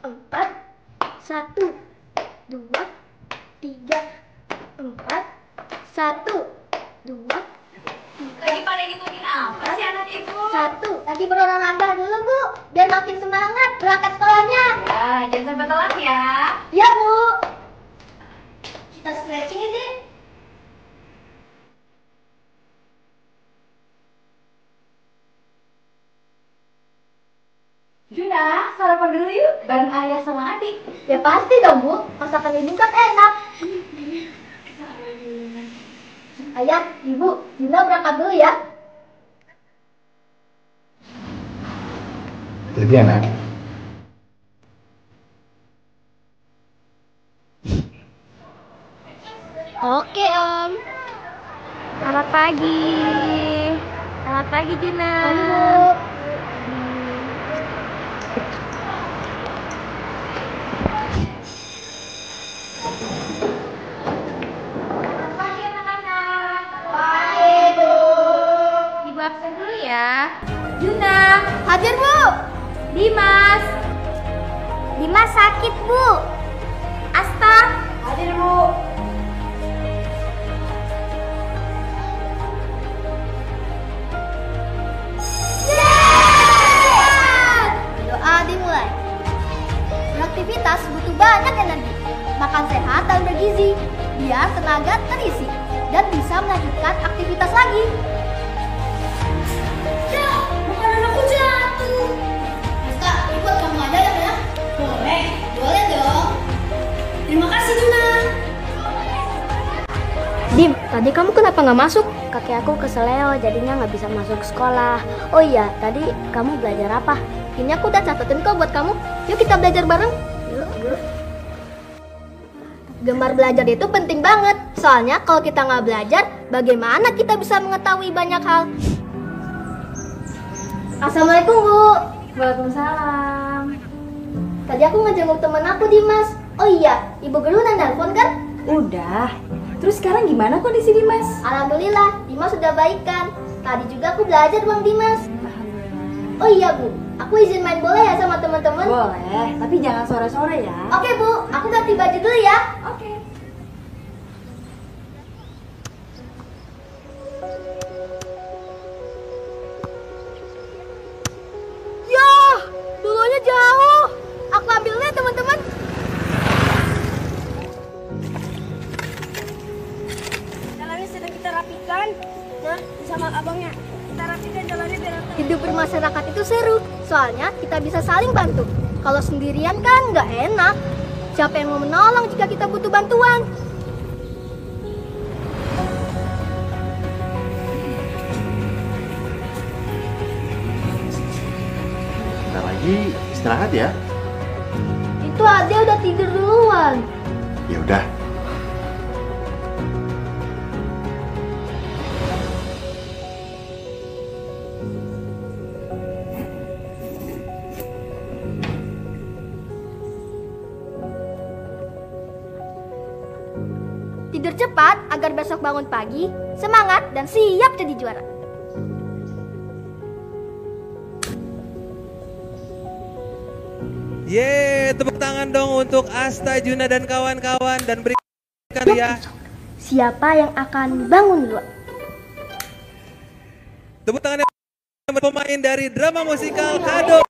4, 1, 2, 3, 4, 1, 2. Lagi pada ngitungin apa sih anak Ibu? 1, lagi berolahraga dulu Bu, biar makin semangat berangkat sekolahnya. Ya, jangan sampai telat ya. Ya Bu. Kita stretching deh. Juna, sarapan dulu yuk, bareng ayah sama adik. Ya pasti dong Bu, masakan Ibu kan enak. Ayah, Ibu, Juna berangkat dulu ya. Jadi anak, Oke Om. Selamat pagi. Selamat pagi Juna. Ibu absen dulu ya. Juna. Hadir Bu. Dimas. Dimas sakit Bu. Asta. Hadir Bu. Doa dimulai. Beraktivitas butuh banyak energi. Makan sehat dan bergizi, biar tenaga terisi dan bisa melanjutkan aktivitas lagi. Ya, makanan aku jatuh. Kak, ini buat kamu aja ya? Boleh, boleh dong. Terima kasih Juna. Dim, tadi kamu kenapa nggak masuk? Kakek aku keseleo, jadinya nggak bisa masuk sekolah. Oh iya, tadi kamu belajar apa? Ini aku udah catetin kok buat kamu. Yuk kita belajar bareng. Yuk. Gemar belajar itu penting banget. Soalnya kalau kita nggak belajar, bagaimana kita bisa mengetahui banyak hal? Assalamualaikum Bu. Waalaikumsalam. Tadi aku ngejenguk temen aku Dimas. Oh iya, Ibu Guru udah nelpon kan? Udah. Terus sekarang gimana kondisi Dimas? Alhamdulillah, Dimas sudah baik kan. Tadi juga aku belajar Bang Dimas. Oh iya Bu, aku izin main bola ya sama teman-teman? Boleh, tapi jangan sore-sore ya. Oke Bu, aku ganti baju dulu ya. Oke. Yah, dulunya jauh. Aku ambilnya teman-teman. Jalannya sedang kita rapikan. Nah, sama abangnya. Kita rapikan jalannya biar Hidup bermasyarakat itu seru, soalnya kita bisa saling bantu. Kalau sendirian kan nggak enak. Siapa yang mau menolong jika kita butuh bantuan? Bentar lagi istirahat ya. Itu Ade udah tidur duluan. Ya udah. Tidur cepat agar besok bangun pagi, semangat dan siap jadi juara. Yeay, tepuk tangan dong untuk Asta, Juna dan kawan-kawan dan berikan ya. Siapa yang akan bangun dulu? Tepuk tangan yang pemain dari drama musikal Kado.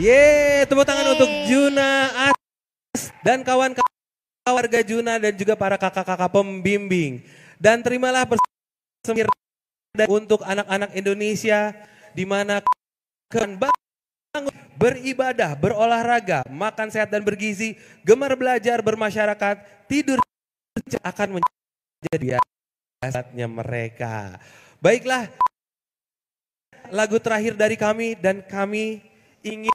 Yeay, tepuk tangan untuk Juna, As, dan kawan-kawan warga Juna dan juga para kakak-kakak pembimbing. Dan terimalah persembahan untuk anak-anak Indonesia di mana bangun, beribadah, berolahraga, makan sehat dan bergizi, gemar belajar, bermasyarakat, tidur akan menjadi biasanya mereka. Baiklah, lagu terakhir dari kami dan kami ingin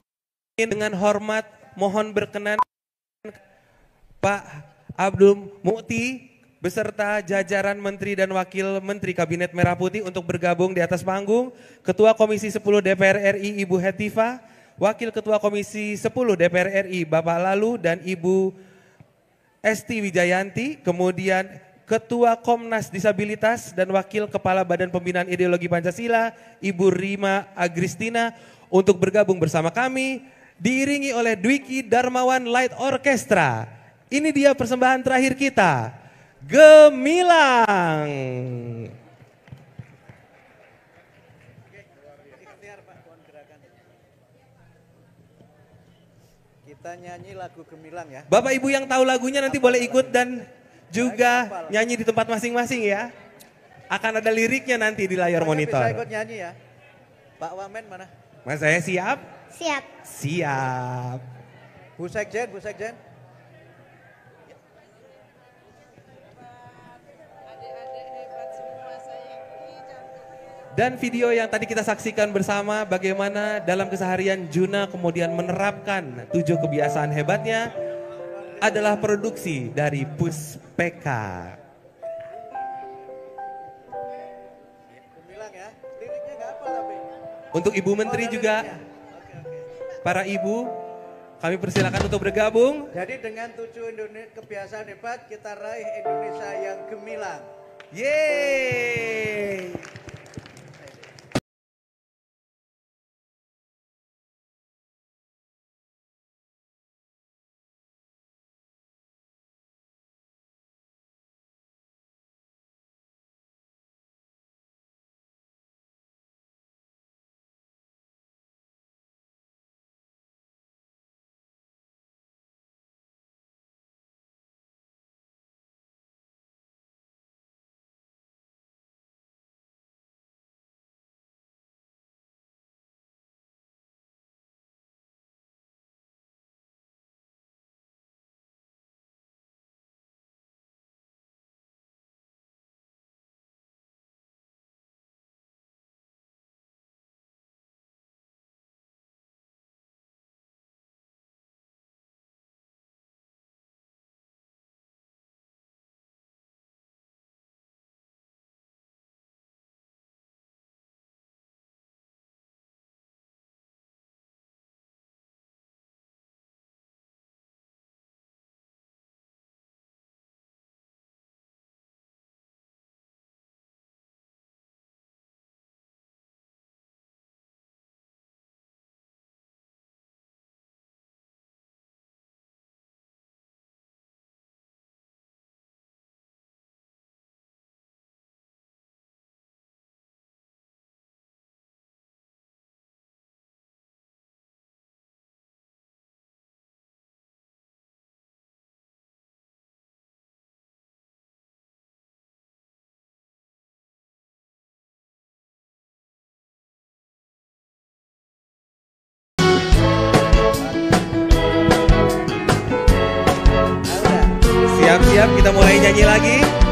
dengan hormat mohon berkenan Pak Abdul Mukti beserta jajaran Menteri dan Wakil Menteri Kabinet Merah Putih untuk bergabung di atas panggung. Ketua Komisi 10 DPR RI Ibu Hetifah, Wakil Ketua Komisi 10 DPR RI Bapak Lalu dan Ibu Esti Wijayanti, kemudian Ketua Komnas Disabilitas dan Wakil Kepala Badan Pembinaan Ideologi Pancasila Ibu Rima Agristina untuk bergabung bersama kami diiringi oleh Dwiki Darmawan Light Orchestra. Ini dia persembahan terakhir kita, Gemilang. Kita nyanyi lagu Gemilang ya. Bapak Ibu yang tahu lagunya nanti boleh ikut dan juga nyanyi di tempat masing-masing ya. Akan ada liriknya nanti di layar monitor. Bisa ikut nyanyi ya. Pak Wamen mana? Mas saya siap? Siap. Siap. Bu Sekjen, Bu Sekjen. Dan video yang tadi kita saksikan bersama bagaimana dalam keseharian Juna kemudian menerapkan 7 kebiasaan hebatnya adalah produksi dari Puspeka. Untuk Ibu Menteri juga, para Ibu, kami persilakan untuk bergabung. Jadi dengan 7 kebiasaan hebat kita raih Indonesia yang gemilang. Yeay! Siap-siap kita mulai nyanyi lagi.